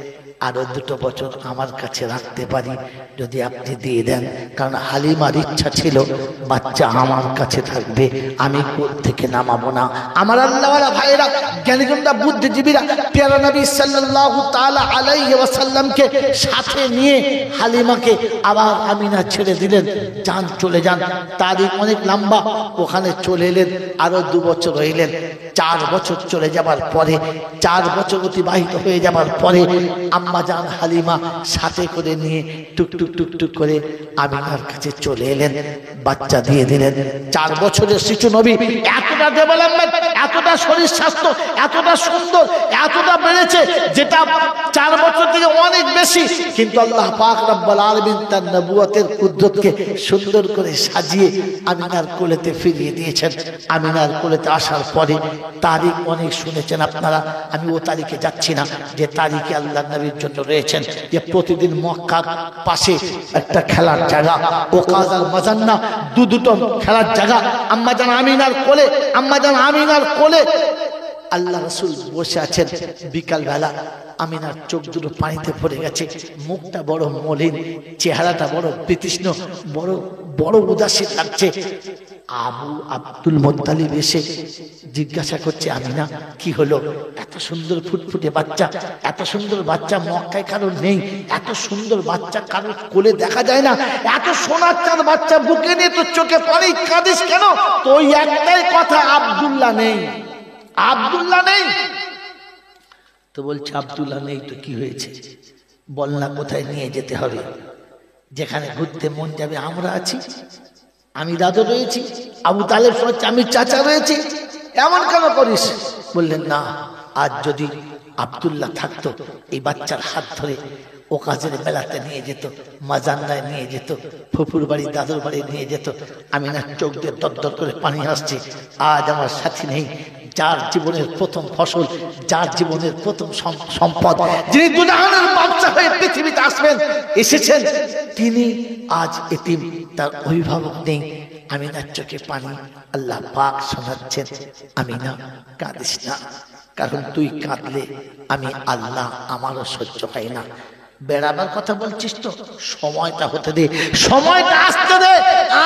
আরো 2 বছর আমার কাছে রাখতে পারি যদি আপনি দিয়ে দেন। কারণ হালিমার ইচ্ছা ছিল বাচ্চা আমার কাছে থাকবে, আমি কোল থেকে নামাবো না। আমার আল্লাহওয়ালা ভাইরা, জ্ঞানীজনরা, বুদ্ধিজীবীরা, প্যারা নবী সাল্লাল্লাহু তাআলা আলাইহি ওয়াসাল্লামকে সাথে নিয়ে হালিমাকে আবার আমিনা ছেড়ে দিলেন, যান চলে যান। তারিখ অনেক লম্বা, ওখানে চলে এলেন, আরো 2 বছর রইলেন। 4 বছর চলে যাবার পরে, 4 বছর অতিবাহিত হয়ে যাবার পরে আম্মা জান হালিমা সাথে করে নিয়ে টুকটুক টুকটুক করে আমিনার কাছে চলে এলেন, বাচ্চা দিয়ে দিলেন। 4 বছরের শিশু নবী এতটা ডেভেলপমেন্ট, এতটা শরীর স্বাস্থ্য, এতটা সুন্দর, এতটা বেড়েছে, যেটা 4 বছর থেকে অনেক বেশি। কিন্তু আল্লাহ পাক রব্বুল আলামিন তার নবুয়তের কুদরতকে সুন্দর করে সাজিয়ে আমিনার কোলেতে ফিরিয়ে দিয়েছেন। আমিনার কোলেতে আসার পরে তারিখ অনেক শুনেছেন আপনারা, আমি ও তারিখে যাচ্ছি না। যে তারিখে আল্লাহ নবীর জন্য রয়েছেন যে প্রতিদিন মক্কার পাশে একটা খেলার জায়গা, ওকাজাল মাজান্না, দুটো খেলার জায়গা, আম্মা জান আমিনার কোলে আল্লাহ রাসূল বসে আছেন। বিকাল বেলা আমিনার চোখ দুটো পানিতে ভরে গেছে, মুখটা বড় মলিন, চেহারাটা বড় বিতৃষ্ণ, বড় উদাসীন লাগছে। আব্দুল মুত্তালিব এসে জিজ্ঞাসা করছে, আমিনা কি হলো? এত সুন্দর ফুটফুটে বাচ্চা, এত সুন্দর বাচ্চা মক্কায় কারো নেই, এত সুন্দর বাচ্চা কারো কোলে দেখা যায় না, এত সোনার চাঁদ বাচ্চা বুকে নিয়ে তোর চোখে পড়ে, কাঁদিস কেন? তো ওই একটাই কথা, আব্দুল্লাহ নেই। তো বলছে, আব্দুল্লাহ নেই তো কি হয়েছে? বল না কোথায় নিয়ে যেতে হবে, যেখানে ঘুরতে মন যাবে। আমরা আছি, আমি দাদু রয়েছি, আবু তালেব শোনাচ্ছে, আমি চাচা রয়েছি, এমন কেন করিস? বললেন, না, আজ যদি আব্দুল্লাহ থাকতো, এই বাচ্চার হাত ধরে ও কাজের বেলাতে নিয়ে যেত, মাজান্নায় নিয়ে যেত, ফুপুর বাড়ি দাদুর বাড়ি নিয়ে যেত। আমি না চোখ দিয়ে দরদর করে পানি আসছে। আজ আমার সাথী নেই, যার জীবনের প্রথম ফসল, যার জীবনের প্রথম সম্পদ, যিনি দুনিয়ার বাচ্চা হয়ে পৃথিবীতে আসবেন, এসেছেন, তিনি আজ এতিম, তার অভিভাবক নেই। আমিনার চোখে পানি। আল্লাহ পাক শোনাচ্ছেন, আমিনা কাঁদিস না, কারণ তুই কাঁদলে আমি আল্লাহ আমারও সহ্য হয় না। বেড়াবার কথা বলছিস তো, সময়টা হতে দে, সময়টা আসতে দে।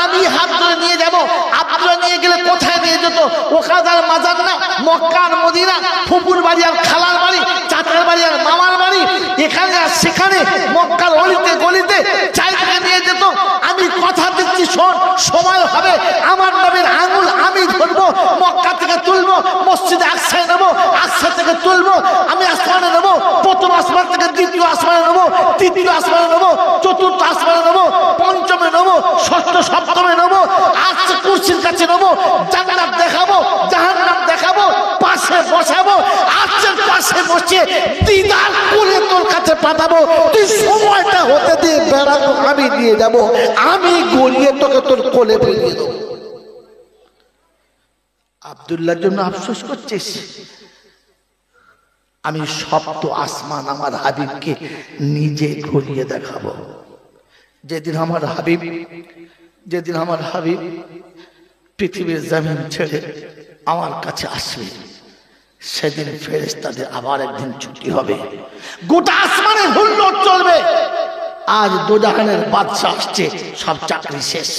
আমি হাত ধরে নিয়ে যাবো। আব্দুল্লাহ নিয়ে গেলে কোথায় নিয়ে যেত? ওখাদার মাজার না, মক্কার মদিনা, ফুপুর বাড়ি আর খালার বাড়ি, চাচার বাড়ি আর মামার বাড়ি, এখানে আর সেখানে, মক্কার অলিতে গলিতে চাইতে নিয়ে যেত। আমি কথা দিচ্ছি, শোন, সময় হবে আমার নবীর আঙুল আমি ধরবো, মক্কা থেকে তুলবো, মসজিদে আকসায় নেবো, আকসা থেকে তুলবো, আমি আসমানে নেবো, প্রথম আসমান থেকে দ্বিতীয় আসমানে নেবো, তৃতীয় আসমানে নেবো, চতুর্থ আসমানে নেবো, পঞ্চমে নেবো, ষষ্ঠ সপ্তমে নেবো, আজকে কুরসির কাছে নেবো, জান্নাত দেখাবো, জাহান্নাম দেখাবো, পাশে বসাবো, আজকের পাশে বসে দিদার করে তোর কাছে পাঠাবো। তুই সময়টা হতে দিয়ে বেড়াবো, আমি নিয়ে যাবো, আমি গড়িয়ে তোকে তোর কোলে ফেলিয়ে দেবো। আব্দুল্লাহর জন্য আফসোস করছিস? আমি সপ্ত আসমান আমার হাবিবকে নিজে ঘুরিয়ে দেখাবো। যেদিন আমার হাবিব পৃথিবীর জমিন ছেড়ে আমার কাছে আসবে, সেদিন ফেরেশতাদের আবার একদিন ছুটি হবে, গোটা আসমানে হুল্লোড় চলবে। আজ দোজাহানের বাদশা আসছে, সব চাকরি শেষ,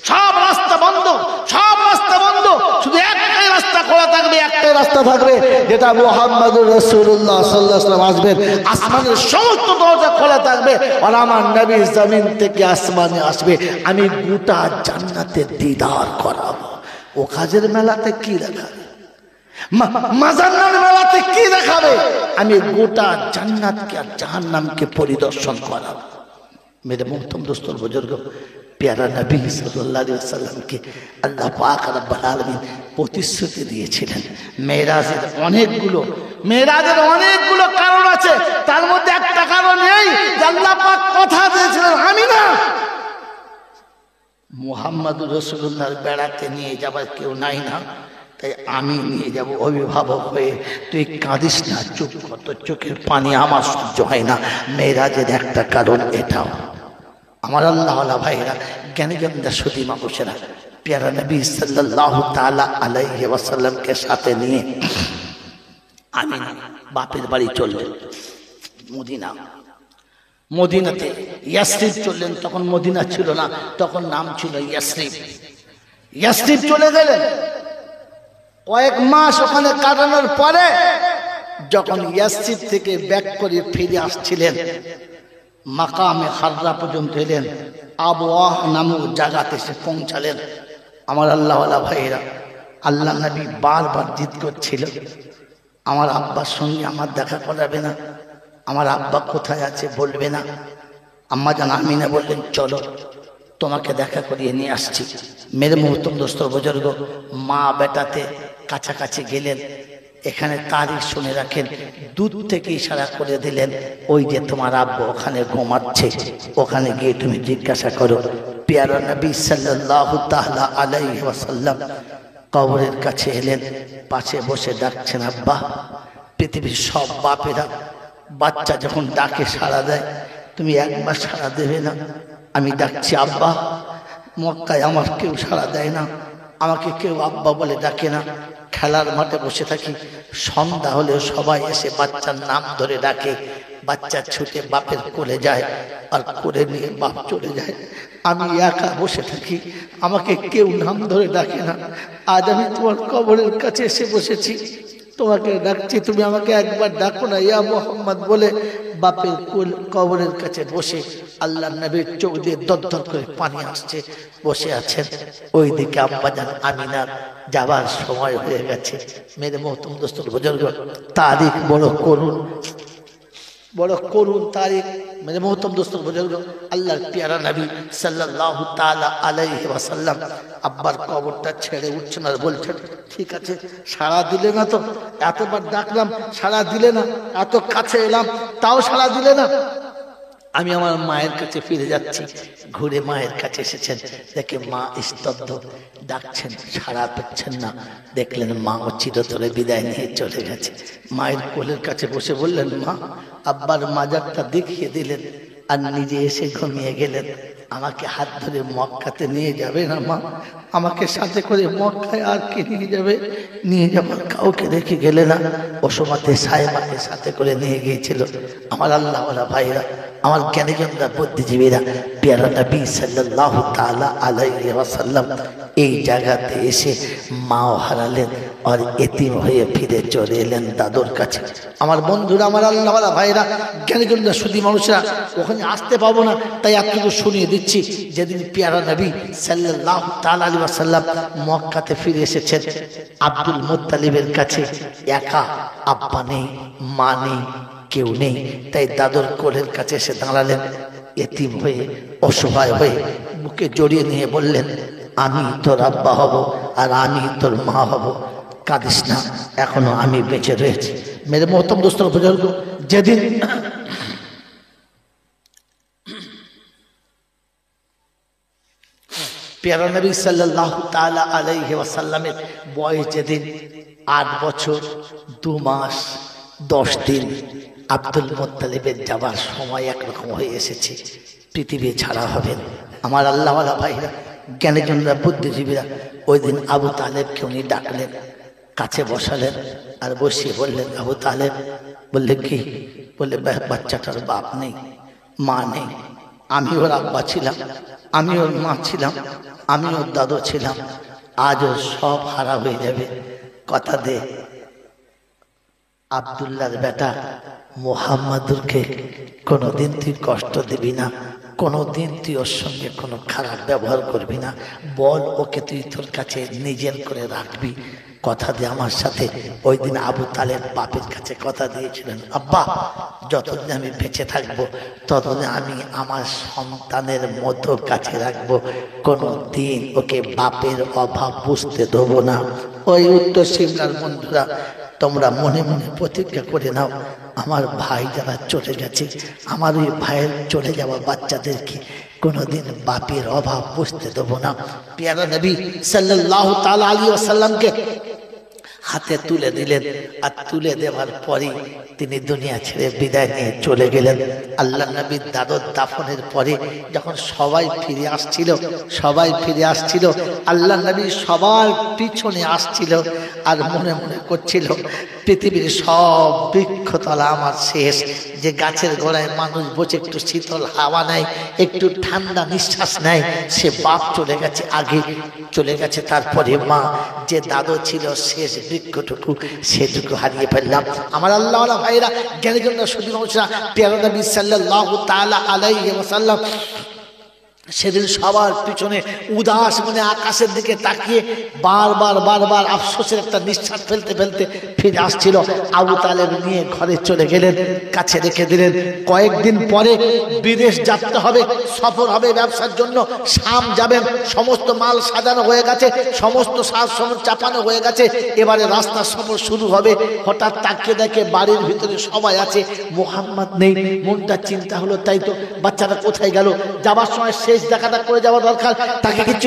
সব রাস্তা বন্ধ, সব রাস্তা বন্ধ, শুধু একটাই রাস্তা খোলা থাকবে, একটাই রাস্তা থাকবে, যেটা মুহাম্মদুর রাসূলুল্লাহ সাল্লাল্লাহু আলাইহি ওয়াসাল্লাম আসবেন। আসমানের সমস্ত দরজা খোলা থাকবে, আর আমার নবী জমিন থেকে আসমানে আসবে। আমি গোটা জান্নাতের দিদার করাবো। ও কাজের মেলাতে কি দেখাবে? মাজান্নার মেলাতে কি দেখাবে? আমি গোটা জান্নাতকে আর জাহান্নামকে পরিদর্শন করাবো। मेरे मोहतरम दोस्तों बुजुर्गों, प्यारा नबी सल्लल्लाहु अलैहि वसल्लम के আল্লাহ পাক রব্বুল আলামিন প্রতিশ্রুতি দিয়েছিলেন। মেরাজের অনেকগুলো কারণ আছে, তার মধ্যে একটা কারণ এই যে আল্লাহ পাক কথা দিয়েছিলেন, আমি না মুহাম্মদুর রাসূলুল্লাহর বেড়াতে নিয়ে যাবার কেউ নাই না, তাই আমি নিয়ে যাব অভিভাবক হয়ে। তুই কাঁদিস না, চুপ কর, তোর চোখের পানি আমার সহ্য হয় না। মেরাজের একটা কারণ এটাও। আমার আল্লাহওয়ালা ভাইরা, জ্ঞানীজনরা, সুধী মানুষেরা, প্যারা নবী সাল্লাল্লাহু তাআলা আলাইহি ওয়াসাল্লামকে সাথে নিয়ে আমি বাপের বাড়ি চললেন মদিনাতে। ইয়াসরিব চললেন, তখন মদিনা ছিল না, তখন নাম ছিল ইয়াসরিব চলে গেলেন। কয়েক মাস ওখানে কাটানোর পরে যখন ইয়াসরিব থেকে ব্যাক করে ফিরে আসছিলেন, মাকামে হাররা পর্যন্ত এলেন, আবওয়াহ নামক জায়গাতে এসে পৌঁছালেন। আমার আল্লাহওয়ালা ভাইয়েরা, আল্লাহ নবী বারবার জিদ করছিল, আমার আব্বার সঙ্গে আমার দেখা করাবে না, আমার আব্বা কোথায় আছে বলবে না। আম্মা জান আমিনা বললেন, চলো তোমাকে দেখা করিয়ে নিয়ে আসছি। মেরে মোহতরম দোস্ত বুজুর্গ, মা বেটাতে কাছাকাছি গেলেন। এখানে তারিখ শুনে রাখেন, দূর থেকে ইশারা করে দিলেন, ওই যে তোমার আব্বা ওখানে ঘুমাচ্ছে, ওখানে গিয়ে তুমি জিজ্ঞাসা করো। প্যারা নবী সাল্লাল্লাহু তাআলা আলাইহি ওয়াসাল্লাম কবরের কাছে এলেন, পাশে বসে ডাকছেন আব্বা। পৃথিবীর সব বাপেরা বাচ্চা যখন ডাকে সাড়া দেয়, তুমি একবার সাড়া দেবে না? আমি ডাকছি আব্বা, মক্কায় আমার কেউ সাড়া দেয় না, আমাকে কেউ আব্বা বলে ডাকে না। খেলার মাঠে বসে থাকি, সন্ধ্যা হলেও সবাই এসে বাচ্চার নাম ধরে ডাকে, বাচ্চা ছুটে বাপের কোলে যায়, আর কোলে নিয়ে বাপ চলে যায়। আমি একা বসে থাকি, আমাকে কেউ নাম ধরে ডাকে না। আজ আমি তোমার কবরের কাছে এসে বসেছি, তোমাকে ডাকছি, তুমি আমাকে একবার ডাকো না ইয়া মুহাম্মদ বলে। বাপের কবরের কাছে বসে আল্লাহ নবীর চোখ দিয়ে দরদর করে পানি আসছে, বসে আছেন। ওইদিকে আম্মাজান আমিনার যাবার সময় হয়ে গেছে। মেরে মোহতরম দোস্তর বুজুর্গ, তারিখ বড় করুন তারিখ। মেরে মোহতরম দোস্তর বুজুর্গ, আল্লাহর প্যারা নবী সাল্লাল্লাহু তাআলা আলাইহি ওয়াসাল্লাম আব্বার কবরটা ছেড়ে উঠছেন আর বলছেন, ঠিক আছে, সাড়া দিলে না তো, এতবার ডাকলাম সাড়া দিলে না, এত কাছে এলাম তাও সাড়া দিলে না। আমি আমার মায়ের কাছে ফিরে যাচ্ছি। ঘুরে মায়ের কাছে এসেছেন, দেখে মা স্তব্ধ, ডাকছেন সাড়া পাচ্ছেন না। দেখলেন মা ও চিরতরে বিদায় নিয়ে চলে গেছে। মায়ের কোলের কাছে বসে বললেন, মা। আব্বার মাজারটা দেখিয়ে দিলেন আর নিজে এসে ঘুমিয়ে গেলেন। আমাকে হাত ধরে মক্কাতে নিয়ে যাবে না মা? আমাকে সাথে করে মক্কায় আর কে নিয়ে যাবে? নিয়ে যাবার কাউকে রেখে গেলে না। ও সময়তে সাহেবাকে সাথে করে নিয়ে গিয়েছিল। আমার আল্লাহওয়ালা ভাইরা, আমার জ্ঞানীজনরা, বুদ্ধিজীবীরা, পেয়ারা নবী সাল্লাল্লাহু তাআলা আলাইহি ওয়াসাল্লাম এই জায়গাতে এসে মাও হারালেন আর এতিম হয়ে ফিরে চলে এলেন দাদুর কাছে। আমার বন্ধুরা, আমার আল্লাহওয়ালা ভাইরা, জ্ঞানীজনরা, শুধু মানুষরা, ওখানে আসতে পাবো না, তাই আপনাকে শুনিয়ে দিচ্ছি। যেদিন পেয়ারা নবী সাল্লাল্লাহু তাআলা আলাইহি ওয়াসাল্লাম মক্কাতে ফিরে এসেছেন, আব্দুল মুত্তালিবের কাছে একা, আব্বা নেই, মা নেই, কেউ নেই। তাই দাদুর কোলের কাছে এসে দাঁড়ালেন, এতিম হয়ে, অসহায় হয়ে বুকে জড়িয়ে নিয়ে বললেন, আমি তোর আব্বা হব আর আমি তোর মা হব, কাঁদিস না, এখনো আমি বেঁচে রয়েছি। মেরে মোহতরম দোস্তর বুজুর্গ, যেদিন পেয়ারা নবী সাল্লাল্লাহু তাআলা আলাইহি ওয়াসাল্লামের বয়স যেদিন 8 বছর 2 মাস 10 দিন, আব্দুল মুত্তালিবের যাবার সময় একরকম হয়ে এসেছে, পৃথিবী ছাড়া হবেন। আমার আল্লাহওয়ালা ভাইরা, জ্ঞানীজনরা, বুদ্ধিজীবীরা, ওই দিন আবু তালেবকে উনি ডাকলেন, কাছে বসালেন আর বসিয়ে বললেন, আবু তালেব। বললে কি? বললে বাচ্চাটার বাপ নেই, মা নেই, আমি ওর আব্বা ছিলাম, আমি ওর মা ছিলাম, আমি ওর দাদু ছিলাম, আজও সব হারা হয়ে যাবে। কথা দে, আব্দুল্লাহর বেটা মুহাম্মাদুরকে কোনোদিন তুই কষ্ট দিবি না, কোনোদিন তুই ওর সঙ্গে কোনো খারাপ ব্যবহার করবি না, বল ওকে তুই তোর কাছে নিজের করে রাখবি। কথা দিয়ে আমার সাথে। ওই দিন আবু তালেব বাপের কাছে কথা দিয়েছিলেন, আব্বা যতদিন আমি বেঁচে থাকবো ততদিন আমি আমার সন্তানের মতো কাছে রাখবো, কোনো দিন ওকে বাপের অভাব বুঝতে দেবো না। ওই উত্তর সিমলার বন্ধুরা, তোমরা মনে মনে প্রতিজ্ঞা করে নাও, আমার ভাই যারা চলে গেছে, আমার ওই ভাইয়ের চলে যাওয়া বাচ্চাদেরকে কোনোদিন বাপের অভাব বুঝতে দেবো না। পেয়ারা নবী সাল্লাল্লাহু তাআলা আলাইহি ওয়াসাল্লামকে হাতে তুলে দিলেন, আর তুলে দেওয়ার পরে তিনি দুনিয়া ছেড়ে বিদায় নিয়ে চলে গেলেন। আল্লাহ নবীর দাদর দাফনের পরে যখন সবাই ফিরে আসছিল, আল্লাহ নবী সবার পিছনে আসছিল আর মনে মনে করছিল, পৃথিবীর সব বৃক্ষতলা আমার শেষ, যে গাছের গোড়ায় মানুষ বসে একটু শীতল হাওয়া নেয়, একটু ঠান্ডা নিঃশ্বাস নেয়, সে বাপ চলে গেছে, আগে চলে গেছে, তারপরে মা, যে দাদু ছিল শেষ বৃক্ষটুকু, সেটুকু হারিয়ে ফেললাম। আমার আল্লাহওয়ালা ভাইরা, জ্ঞানীজনরা, শুধু মানুষরা, পেয়ারা নবী সাল্লাল্লাহু তাআলা আলাইহি ওয়াসাল্লাম সেদিন সবার পিছনে উদাস মনে আকাশের দিকে তাকিয়ে বারবার আফসোসের একটা নিঃশ্বাস ফেলতে ফেলতে ফিরে আসছিল। আবু তালেব নিয়ে ঘরে চলে গেলেন, কাছে রেখে দিলেন। কয়েকদিন পরে বিদেশ যাত্রা হবে, সফর হবে ব্যবসার জন্য, শাম যাবেন, সমস্ত মাল সাজানো হয়ে গেছে, সমস্ত সাজ সরঞ্জাম চাপানো হয়ে গেছে, এবারে রাস্তার সফর শুরু হবে। হঠাৎ তাকিয়ে দেখে বাড়ির ভিতরে সবাই আছে, মুহাম্মদ নেই। মনটা চিন্তা হলো, তাই তো, বাচ্চাটা কোথায় গেল? যাবার সময় শেষ দেখাটা করে যাওয়া দরকার, তাকে কিছু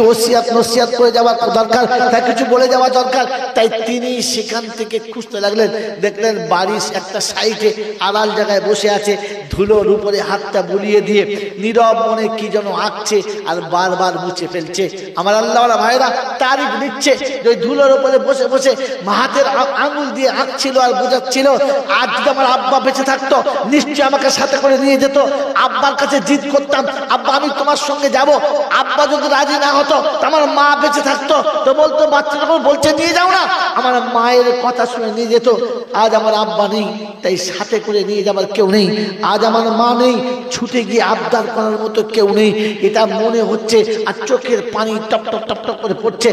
নসিহত করে যাওয়া দরকার, তাকে কিছু বলে যাওয়া দরকার। তাই তিনি সেখান থেকে খুঁজতে লাগলেন, দেখলেন বাড়ির একটা সাইডে আড়াল জায়গায় বসে আছে, ধুলোর উপরে হাতটা বুলিয়ে দিয়ে নীরব মনে কি যেন আঁকছে আর বারবার মুছে ফেলছে। আমার আল্লাহওয়ালা ভাইরা তারিফ নিচ্ছে, যে ওই ধুলোর উপরে বসে বসে হাতের আঙুল দিয়ে আঁকছিল আর বোঝাচ্ছিল, আজ যদি আমার আব্বা বেঁচে থাকতো নিশ্চয়ই আমাকে সাথে করে নিয়ে যেত। আব্বার কাছে জিদ করতাম, আব্বা আমি তোমার সঙ্গে যাব। আব্বা যদি রাজি না হতো, আমার মা বেঁচে থাকতো তো বলতো, বাচ্চা যখন বলছে নিয়ে যাও না, আমার মায়ের কথা শুনে নিয়ে যেত। আজ আমার আব্বা নেই, তাই সাথে করে নিয়ে যাবার কেউ নেই। আজ আমার মা নেই, ছুটে গিয়ে আবদার করার মতো কেউ নেই, এটা মনে হচ্ছে। আর চোখের পানি টপ টপ টপ টপ করে পড়ছে।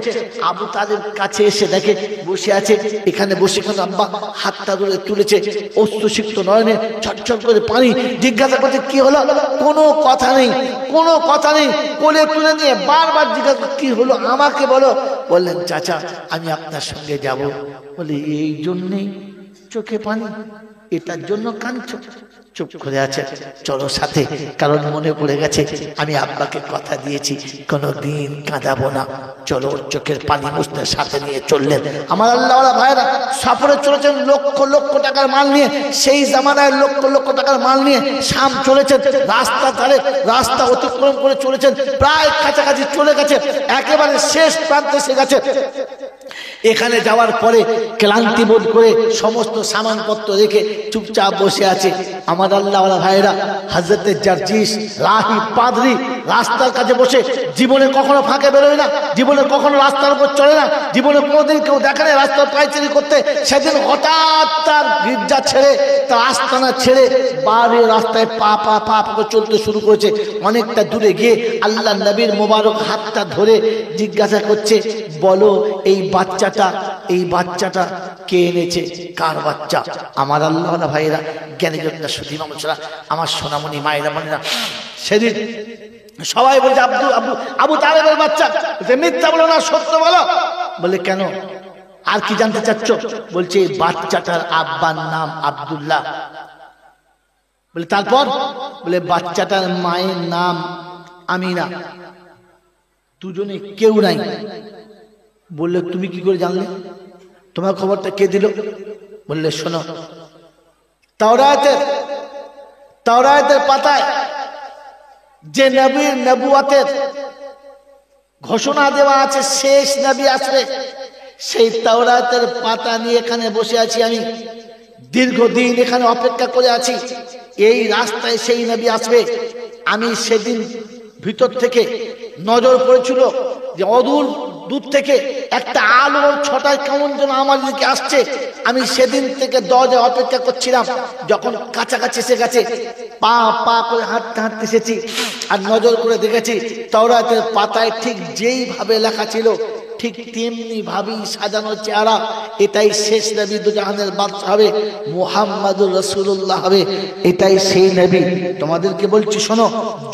আবু তালেব কাছে এসে দেখে বসে আছে, এখানে বসে কোন আব্বা হাতটা ধরে তুলেছে, অশ্রুসিক্ত নয়নে ঝরঝর করে পানি। জিজ্ঞাসা করছে, কি হলো? কোনো কথা নেই, কোনো কথা নেই। কোলে তুলে নিয়ে বারবার জিজ্ঞাসা, কি হলো আমাকে বলো। বললেন, চাচা আমি আপনার সঙ্গে যাব। বলে, এই জন্যেই চোখে পানি, এটার জন্য কাঁদছো? চুপ করে আছে। চলো সাথে, কারণ মনে পড়ে গেছে আমি আব্বাকে কথা দিয়েছি কোনোদিন কাঁদাবো না। চলো, ওর চোখের পানি মুছতে সাথে নিয়ে চললেন। আমার আল্লাহওয়ালা ভাইরা সফরে চলেছেন লক্ষ লক্ষ টাকার মাল নিয়ে। সেই জামানায় লক্ষ লক্ষ টাকার মাল নিয়ে শাম চলেছেন। রাস্তা ধারে রাস্তা অতিক্রম করে চলেছেন, প্রায় কাছাকাছি চলে গেছে, একেবারে শেষ প্রান্তে এসে গেছে। এখানে যাওয়ার পরে ক্লান্তি বোধ করে সমস্ত সামানপত্র রেখে চুপচাপ বসে আছে আমার আল্লাহওয়ালা ভাইরা। হযরতে জারজিস রাহি পাদ্রী রাস্তার কাছে বসে, জীবনে কখনো ফাঁকে বেরোয় না, জীবনে কখনো রাস্তার উপর চলে না, জীবনে কোনোদিন কেউ দেখে না রাস্তার পায়চারি করতে। সেদিন হঠাৎ তার গির্জা ছেড়ে, তার আস্তানা ছেড়ে বাইরে রাস্তায় পা পা পা পা চলতে শুরু করেছে। অনেকটা দূরে গিয়ে আল্লাহ নবীর মোবারক হাতটা ধরে জিজ্ঞাসা করছে, বলো এই বাচ্চাটা কে এনেছে, কার বাচ্চা? আমার আল্লাহওয়ালা ভাইয়েরা, জ্ঞানীজনরা, সুধী মানুষরা, আমার সোনামণি মায়েরা বোনেরা, সেদিন সবাই বলছে আবু তালেবের বাচ্চা। মিথ্যা বলো না, সত্য বলো। বলে কেন, আর কি জানতে চাচ্ছ? বলছে বাচ্চাটার আব্বার নাম আব্দুল্লাহ। বলে তারপর? বলে বাচ্চাটার মায়ের নাম আমিনা। দুজনে কেউ নাই। বললে তুমি কি করে জানলে, তোমার খবরটা কে দিল? বললে শোনো, তাওরাতের পাতায় যে নবীর নবুয়াতের ঘোষণা দেওয়া আছে শেষ নবী আসবে, সেই তাওরাতের পাতা নিয়ে এখানে বসে আছি আমি। দীর্ঘদিন এখানে অপেক্ষা করে আছি, এই রাস্তায় সেই নবী আসবে। আমি সেদিন ভিতর থেকে নজর পড়েছিল যে অদূর দূর থেকে একটা আলোর ছটায় কেমন যেন আমার দিকে আসছে। আমি সেদিন থেকে দরজায় অপেক্ষা করছিলাম। যখন কাছাকাছি এসে গেছে, পা পা করে হাঁটতে হাঁটতে এসেছি, আর নজর করে দেখেছি তাওরাতের পাতায় ঠিক যেইভাবে লেখা ছিল ঠিক তেমনি ভাবেই সাজানো চেহারা। এটাই শেষ নবী, দুজাহানের বাদশা হবে, মুহাম্মাদুর রাসূলুল্লাহ হবে। এটাই সেই নবী। তোমাদেরকে বলছি শোনো,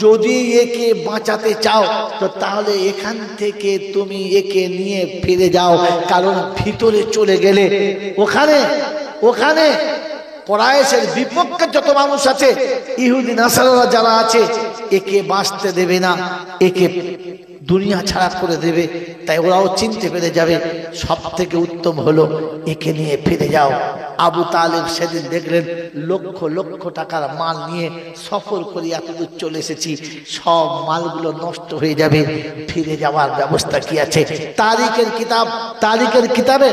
যদি একে বাঁচাতে চাও তো তাহলে এখান থেকে তুমি একে নিয়ে ফিরে যাও, কারণ ভিতরে চলে গেলে ওখানে কুরাইশের বিপক্ষে যত মানুষ আছে, ইহুদি নাসারারা যারা আছে, একে বাঁচতে দেবে না, একে দুনিয়া ছাড়া করে দেবে। তাই ওরাও চিনতে পেরে যাবে, সব থেকে উত্তম হলো একে নিয়ে ফিরে যাও। আবু তালেব সেদিন দেখলেন লক্ষ লক্ষ টাকার মাল নিয়ে সফর করে এতদূর চলে এসেছি, সব মালগুলো নষ্ট হয়ে যাবে, ফিরে যাওয়ার ব্যবস্থা কি আছে? তারিখের কিতাবে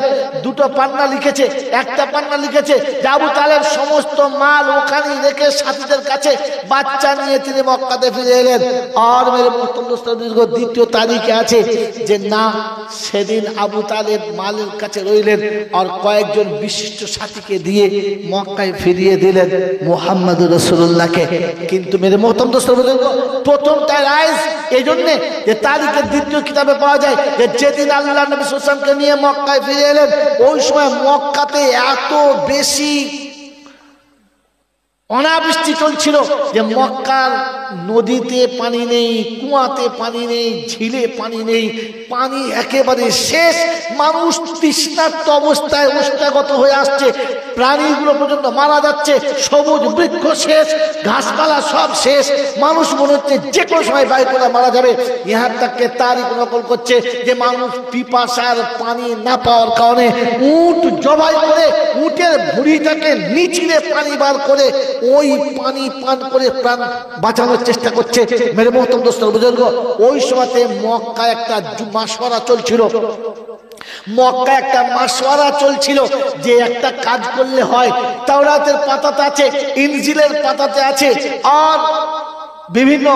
দুটো পান্না লিখেছে। একটা পান্না লিখেছে যে আবু তালেব সমস্ত মাল ওখানে রেখে সাথীদের কাছে বাচ্চা নিয়ে তিনি মক্কাতে ফিরে এলেন। আর মেরে দ্বিতীয় তারিখে আছে যে না, সেদিন আবু তালেব মালের কাছে রইলেন আর কয়েকজন বিশিষ্ট সাথীকে দিয়ে মক্কায় ফিরিয়ে দিলেন মুহাম্মাদুর রাসূলুল্লাহকে। কিন্তু মেরে মোহতরম দোস্ত বুজুর্গ, প্রথমটা রাইজ এই জন্যে যে তারিখের দ্বিতীয় কিতাবে পাওয়া যায় যে যেদিন আল্লাহ নবী সাল্লাল্লাহু আলাইহি ওয়াসাল্লামকে নিয়ে মক্কায় ফিরে এলেন, ওই সময় মক্কাতে এত বেশি অনাবৃষ্টি চলছিল যে মক্কার নদীতে পানি নেই, কুয়াতে পানি নেই, ঝিলে পানি নেই, পানি একেবারে শেষ। মানুষ তৃষ্ণার্ত অবস্থায় ওষ্ঠাগত হয়ে আসছে, প্রাণীগুলো পর্যন্ত মারা যাচ্ছে, সবুজ বৃক্ষ শেষ, ঘাসপালা সব শেষ। মানুষ মনে হচ্ছে যে কোনো সময় বাইরে করে মারা যাবে। ইহার তাকে তারিখ নকল করছে যে মানুষ পিপাসার পানি না পাওয়ার কারণে উট জবাই করে উটের ভুঁড়িটাকে নিচিড়ে পানি বার করে ওই পানি পান করে প্রাণ বাঁচানোর চেষ্টা করছে। মেরে মোহতরম দোস্ত বুজুর্গ, ওই সময়তে মক্কায় একটা মাসওয়ারা চলছিল যে একটা কাজ করলে হয়। তাওরাতের পাতাতে আছে, ইনজিলের পাতাতে আছে, আর বিভিন্ন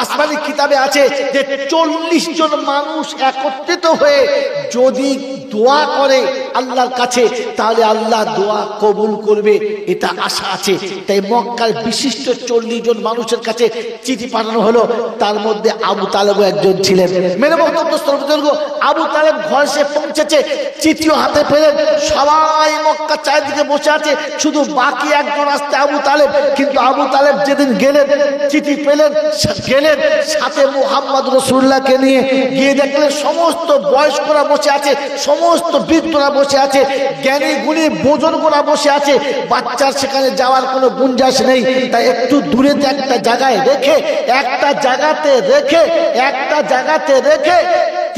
আসমানি কিতাবে আছে যে 40 জন মানুষ একত্রিত হয়ে যদি দোয়া করে আল্লাহর কাছে তাহলে আল্লাহ দোয়া কবুল করবে, এটা আশা আছে। তাই মক্কার বিশিষ্ট 40 জন মানুষের কাছে চিঠি পাঠানো হলো। তার মধ্যে আবু তালেব একজন ছিলেন। মেরে মোহতরম দোস্ত বুজুর্গ, আবু তালেব ঘর এসে পৌঁছেছে, চিঠিও হাতে পেলেন। সবাই মক্কা চারিদিকে বসে আছে, শুধু বাকি একজন আসতে আবু তালেব। কিন্তু আবু তালেব যেদিন গেলেন, চিঠি গেলেন সাথে মুহাম্মদ রাসূলুল্লাহকে নিয়ে গিয়ে দেখলেন সমস্ত বয়স্করা বসে আছে, সমস্ত বৃদ্ধরা বসে আছে, জ্ঞানী গুণী বুজুর্গরা বসে আছে, বাচ্চার সেখানে যাওয়ার কোনো গুঞ্জাস নেই। তাই একটু দূরেতে একটা জায়গায় রেখে একটা জায়গাতে রেখে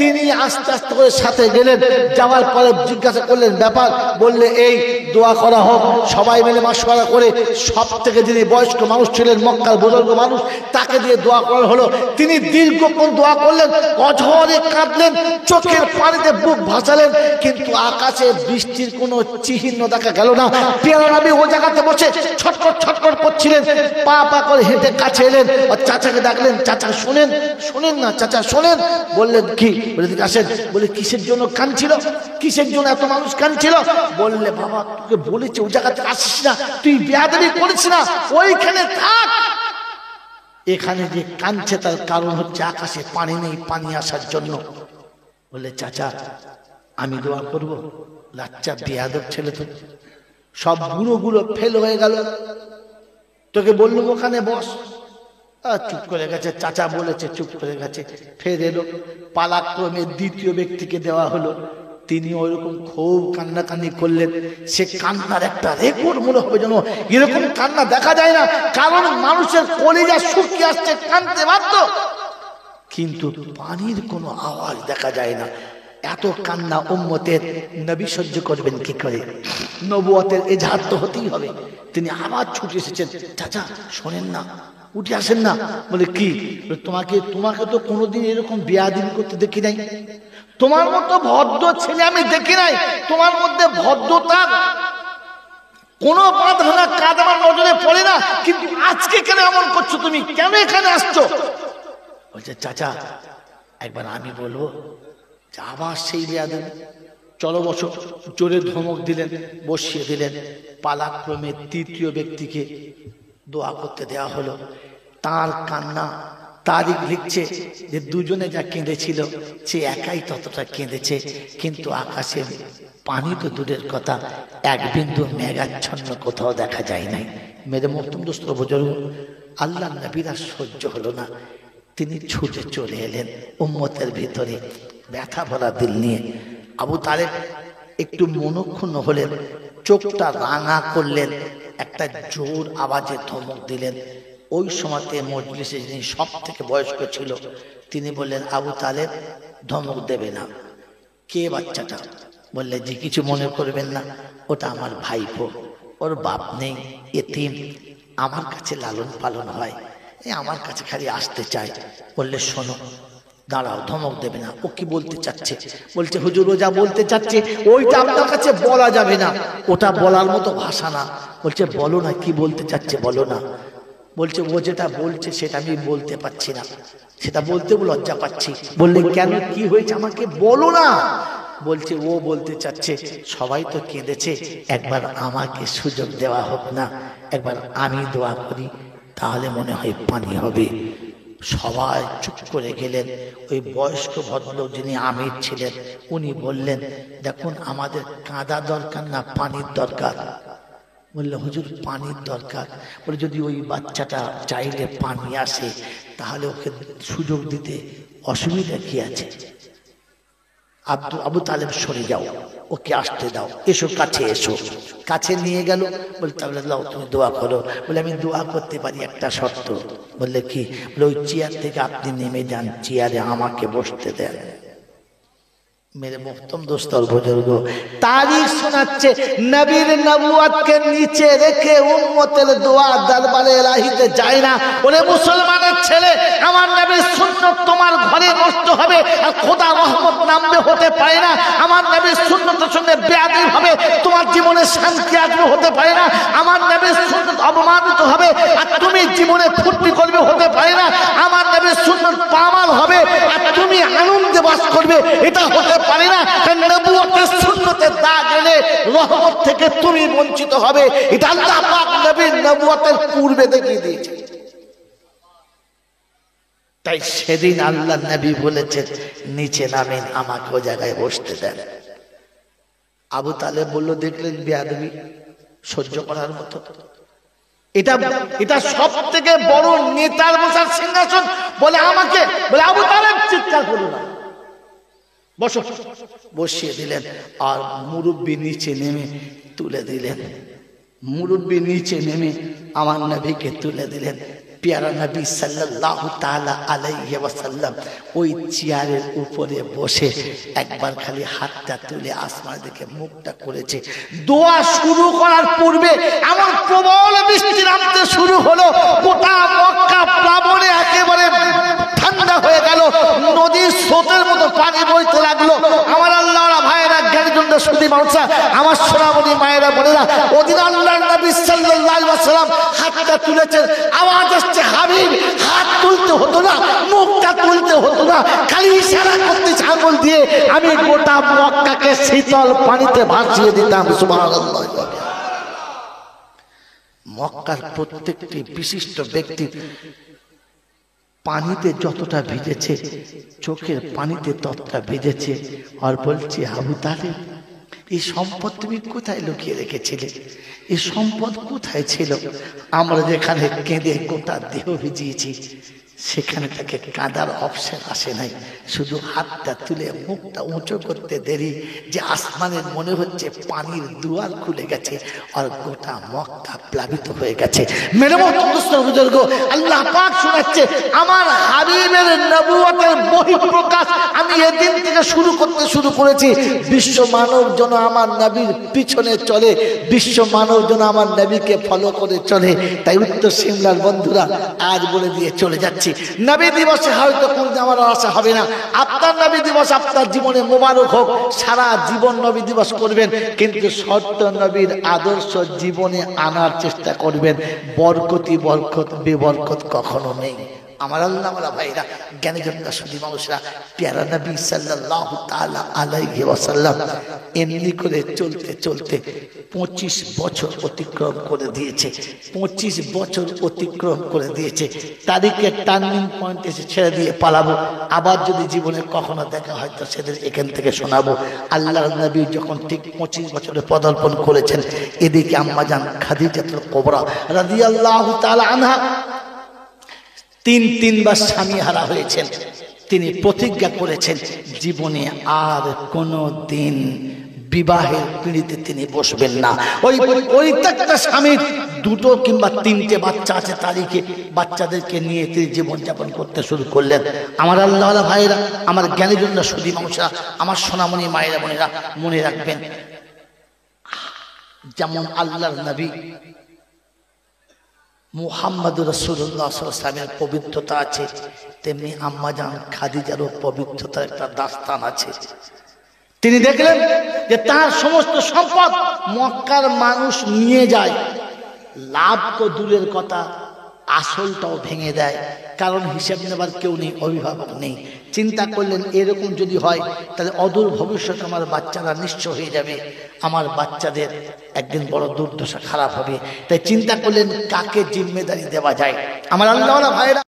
তিনি আস্তে আস্তে করে সাথে গেলেন। যাওয়ার পরে জিজ্ঞাসা করলেন ব্যাপার, বললে এই দোয়া করা হোক। সবাই মিলে মাশওয়ারা করে সব থেকে যিনি বয়স্ক মানুষ ছিলেন, মক্কার বুজুর্গ মানুষ, তাকে দিয়ে দোয়া করা হলো। তিনি দীর্ঘক্ষণ দোয়া করলেন, অঝরে কাঁদলেন, চোখের পানিতে বুক ভাসালেন, কিন্তু আকাশে বৃষ্টির কোনো চিহ্ন দেখা গেল না। পেয়ারা নবী ওই জায়গাতে বসে ছটফট ছটফট করছিলেন, পা পা করে হেঁটে কাছে এলেন, আর চাচাকে ডাকলেন, চাচা শোনেন, শোনেন না চাচা শোনেন। বললেন কি? বলে দিকে আসেন। বলে কিসের জন্য কাঁদছিল, কিসের জন্য এত মানুষ কাঁদছিল? বললে বাবা তোকে বলেছে ওই জায়গাতে আসিস না, তুই বেয়াদবি করিস না, ওইখানে থাক। এখানে যে কাঁদছে তার কারণ হচ্ছে আকাশে পানি নেই, পানি আসার জন্য। বলে চাচা আমি দোয়া করবো? লাচ্চা বেয়াদব ছেলে, তো সব গুঁড়ো ফেল হয়ে গেল, তোকে বললুম ওখানে বস। চুপ করে গেছে, চাচা বলেছে চুপ করে গেছে। ফের এলো, পালাক্রমে দ্বিতীয় ব্যক্তিকে দেওয়া হলো। তিনি ওইরকম খুব কান্নাকান্নি করলেন। সে কান্নার একটা রেকর্ড মনে হবে যেন এরকম কান্না দেখা যায় না, কারণ মানুষের কলিজা শুকিয়ে আসছে, কাঁদতে বাধ্য, কিন্তু পানির কোনো আওয়াজ দেখা যায় না। এত কান্না উম্মতের, নবী সহ্য করবেন কি করে? নবুয়তের এজাহার তো হতেই হবে। তিনি আবার ছুটে এসেছেন, চাচা শোনেন না, উঠে আসেন না। বলে কি? তোমাকে তো কোনোদিন এরকম বেয়াদবি করতে দেখি নাই, তোমার মতো ভদ্র ছেলে আমি দেখি নাই, তোমার মধ্যে ভদ্রতা কোনো বাধা কাজ আমার নজরে পড়ে না, কিন্তু আজকে কেন এমন করছো? তুমি কেন এখানে আসছো? বলছে চাচা একবার আমি বলবো। আবার সেই বেয়াদবি, চলো বসো। জোরে ধমক দিলেন, বসিয়ে দিলেন। পালাক্রমে তৃতীয় ব্যক্তিকে দোয়া করতে দেওয়া হলো। তার কান্না তারিখ লিখছে যে দুজনে যা কেঁদেছিল সে একাই ততটা কেঁদেছে, কিন্তু আকাশে পানি তো দূরের কথা, এক বিন্দু মেঘাচ্ছন্ন কোথাও দেখা যায় নাই। মেরে মোহতরম দোস্ত বুজুর্গ, আল্লাহ নবীর আর সহ্য হলো না, তিনি ছুটে চলে এলেন উম্মতের ভিতরে ব্যথা ভরা দিল নিয়ে। আবু তালেব একটু মনক্ষুণ্ণ হলেন, চোখটা রাঙা করলেন, একটা জোর আওয়াজে ধমক দিলেন। ওই সময়তে মজলিসে যিনি সব থেকে বয়স্ক ছিল তিনি বললেন, আবু তালেব ধমক দেবে না। কে বাচ্চাটা? বললে যে কিছু মনে করবেন না, ওটা আমার ভাইপো, ওর বাপ নেই, এতিম, আমার কাছে লালন পালন হয়, আমার কাছে খালি আসতে চায়। বললে শোনো, দাঁড়াও, ধমক দেবে না। ও কি বলতে চাচ্ছে? বলছে হুজুর ও যা বলতে চাচ্ছে ওইটা আপনার কাছে বলা যাবে না, ওটা বলার মতো ভাষা না। বলছে বলো না, কি বলতে চাচ্ছে বলো না। বলছে ও যেটা বলছে সেটা আমি বলতে পারছি না, সেটা বলতে লজ্জা পাচ্ছি। বললে কেন, কি হয়েছে আমাকে বলো না। বলছে ও বলতে চাচ্ছে সবাই তো কেঁদেছে, একবার আমাকে সুযোগ দেওয়া হোক না, একবার আমি দোয়া করি, তাহলে মনে হয় পানি হবে। সবাই চুপ করে গেলেন। ওই বয়স্ক ভদ্রলোক যিনি আমির ছিলেন উনি বললেন, দেখুন আমাদের কাঁদা দরকার না, পানির দরকার। বললে হুজুর পানির দরকার? বলে যদি ওই বাচ্চাটা চাইলে পানি আসে তাহলে ওকে সুযোগ দিতে অসুবিধা কি আছে? আবু তালেব সরে যাও, ওকে আসতে দাও, এসো কাছে এসো। কাছে নিয়ে গেল, বলে তাহলে লাও তুমি দোয়া করো। বলে আমি দোয়া করতে পারি, একটা শর্ত। বললে কি? বলে ওই চেয়ার থেকে আপনি নেমে যান, চেয়ারে আমাকে বসতে দেন। मेरे मोहतरम दोस्तों बुजुर्गो, तारीख শোনাচ্ছে নবীর নবুয়তকে নিচে রেখে উম্মতের দোয়া দরবারে ইলাহিতে যায় না। ওরে মুসলমানের ছেলে, আমার নবীর সুন্নাত তোমার ঘরে নষ্ট হবে আর খোদা রহমত নামবে হতে পারে না। আমার নবীর সুন্নাতের সঙ্গে বেয়াদবি হবে, তোমার জীবনে শান্তি আসবে হতে পারে না। আমার নবীর সুন্নাত অপমানিত হবে আর তুমি জীবনে ফুর্তি করবে হতে পারে না। আমার নবীর সুন্নাত পামাল হবে আর তুমি আনন্দে বাস করবে, এটা হতে পারে না। নবুয়তের সুন্নতের দাগ এলে রহমত থেকে তুমি বঞ্চিত হবে, এটা আল্লাহ পাক নবীর নবুয়তের পূর্বে দেখিয়ে দিয়েছে। তাই সেদিন আল্লাহ নবী বলেছেন নিচে নামেন, আমাকে ওই জায়গায় বসতে দেন। আবু তালেব বলল, দেখলেন বেয়াদবি সহ্য করার মতো? এটা সব থেকে বড় নেতার বসার সিংহাসন। বলে আমাকে, বলে আবু তালেব চিৎকার করল না, বসো, বসিয়ে দিলেন। আর মুরব্বী নিচে নেমে তুলে দিলেন। মুরব্বী নিচে নেমে আমার নবীকে তুলে দিলেন। প্যারা নবী সাল্লাল্লাহু তাআলা আলাইহি ওয়াসাল্লাম ওই চেয়ারের উপরে বসে একবার খালি হাতটা তুলে আসমানের দিকে মুখটা করেছে। দোয়া শুরু করার পূর্বে এমন প্রবল বৃষ্টি নামতে শুরু হলো, গোটা মক্কা প্লাবনে একেবারে ঠান্ডা হয়ে গেল, নদীর স্রোতের মতো পানি বইতে লাগলো। আমার আল্লাহরা ভাইয়েরা, জ্ঞানীজনরা, সুধী মানুষরা, আমার সোনামণি মায়েরা বোনেরা, ওদিন আল্লাহর নবী সাল্লাল্লাহু আলাইহি ওয়াসাল্লাম হাতটা তুলেছেন। আওয়াজ আসছে, হাবিব হাত তুলতে হতো না, মুখটা তুলতে হতো না, খালি ইশারা করতে আঙ্গুল দিয়ে আমি গোটা মক্কাকে শীতল পানিতে ভাসিয়ে দিতাম। সুবহানাল্লাহ। মক্কার প্রত্যেকটি বিশিষ্ট ব্যক্তি পানিতে যতটা ভিজেছে, চোখের পানিতে ততটা ভিজেছে। আর বলছি, আবু তালেব, এই সম্পদ তুমি কোথায় লুকিয়ে রেখেছিলে? এই সম্পদ কোথায় ছিল? আমরা যেখানে কেঁদে গোটা দেহ ভিজিয়েছি, সেখানে তাকে কাঁদার অপশন আসে নাই। শুধু হাতটা তুলে মুখটা উঁচু করতে দেরি যে আসমানের মনে হচ্ছে পানির দুয়ার খুলে গেছে আর গোটা মক্কা প্লাবিত হয়ে গেছে। মেরে বুজুর্গ, আল্লাহ পাক শোনাচ্ছে আমার হাবিবের নবুয়তের বহিঃপ্রকাশ আমি এদিন থেকে শুরু করেছি। বিশ্ব মানব যেন আমার নবীর পিছনে চলে, বিশ্ব মানব যেন আমার নবীকে ফলো করে চলে। তাই উত্তর সিমলার বন্ধুরা আজ বলে দিয়ে চলে যাচ্ছে, নবী দিবসে হয়তো কোনদিন আমার আশা হবে না, আপনার নবী দিবস আপনার জীবনে মোবারক হোক, সারা জীবন নবী দিবস করবেন, কিন্তু সত্য নবীর আদর্শ জীবনে আনার চেষ্টা করবেন। বরকতি বরকত বেবরকত কখনো নেই। আমার আল্লাহ ভাইরা, জ্ঞানীজনরা, সুধী মানুষরা, প্যারা নবী সাল্লাল্লাহু তাআলা আলাইহি ওয়াসাল্লাম এমনি করে চলতে চলতে 25 বছর অতিক্রম করে দিয়েছে। 25 বছর অতিক্রম করে দিয়েছে। তারিখের টার্নিং পয়েন্ট এসে ছেড়ে দিয়ে পালাবো। আবার যদি জীবনে কখনো দেখা হয় তো সেদের এখান থেকে শোনাবো। আল্লাহর নবী যখন ঠিক 25 বছরে পদার্পণ করেছেন, এদিকে আম্মাজান খাদিজাতুল কুবরা রাদিয়াল্লাহু তাআলা আনহা তিনবার স্বামী হারা হয়েছেন। তিনি প্রতিজ্ঞা করেছেন জীবনে আর কোনো দিন বিবাহের পিঁড়িতে তিনি বসবেন না। ওই পরিত্যক্ত স্বামীর 2 কিংবা 3টে বাচ্চা আছে, তারিখে বাচ্চাদেরকে নিয়ে তিনি জীবনযাপন করতে শুরু করলেন। আমার আল্লাহ ভাইরা, আমার জ্ঞানীজনরা, সুধী মানুষরা, আমার সোনামণি মায়েরা বোনেরা, মনে রাখবেন, যেমন আল্লাহর নবী মুহাম্মদ রাসূলুল্লাহ সাল্লাল্লাহু আলাইহি ওয়াসাল্লামের পবিত্রতা আছে, তেমনি আম্মাজান খাদিজারও পবিত্রতার একটা দাস্তান আছে। তিনি দেখলেন যে তার সমস্ত সম্পদ মক্কার মানুষ নিয়ে যায়, লাভ তো দূরের কথা, আসলটাও ভেঙে দেয়। কারণ হিসাব নেবার কেউ নেই, অভিভাবক নেই। চিন্তা করলেন এরকম যদি হয় তাহলে অদূর ভবিষ্যতে আমার বাচ্চারা নিঃস্ব হয়ে যাবে, আমার বাচ্চাদের একদিন বড় দুর্দশা খারাপ হবে। তাই চিন্তা করলেন কাকে জিম্মেদারি দেওয়া যায়। আমার আল্লাহওয়ালা ভাইরা,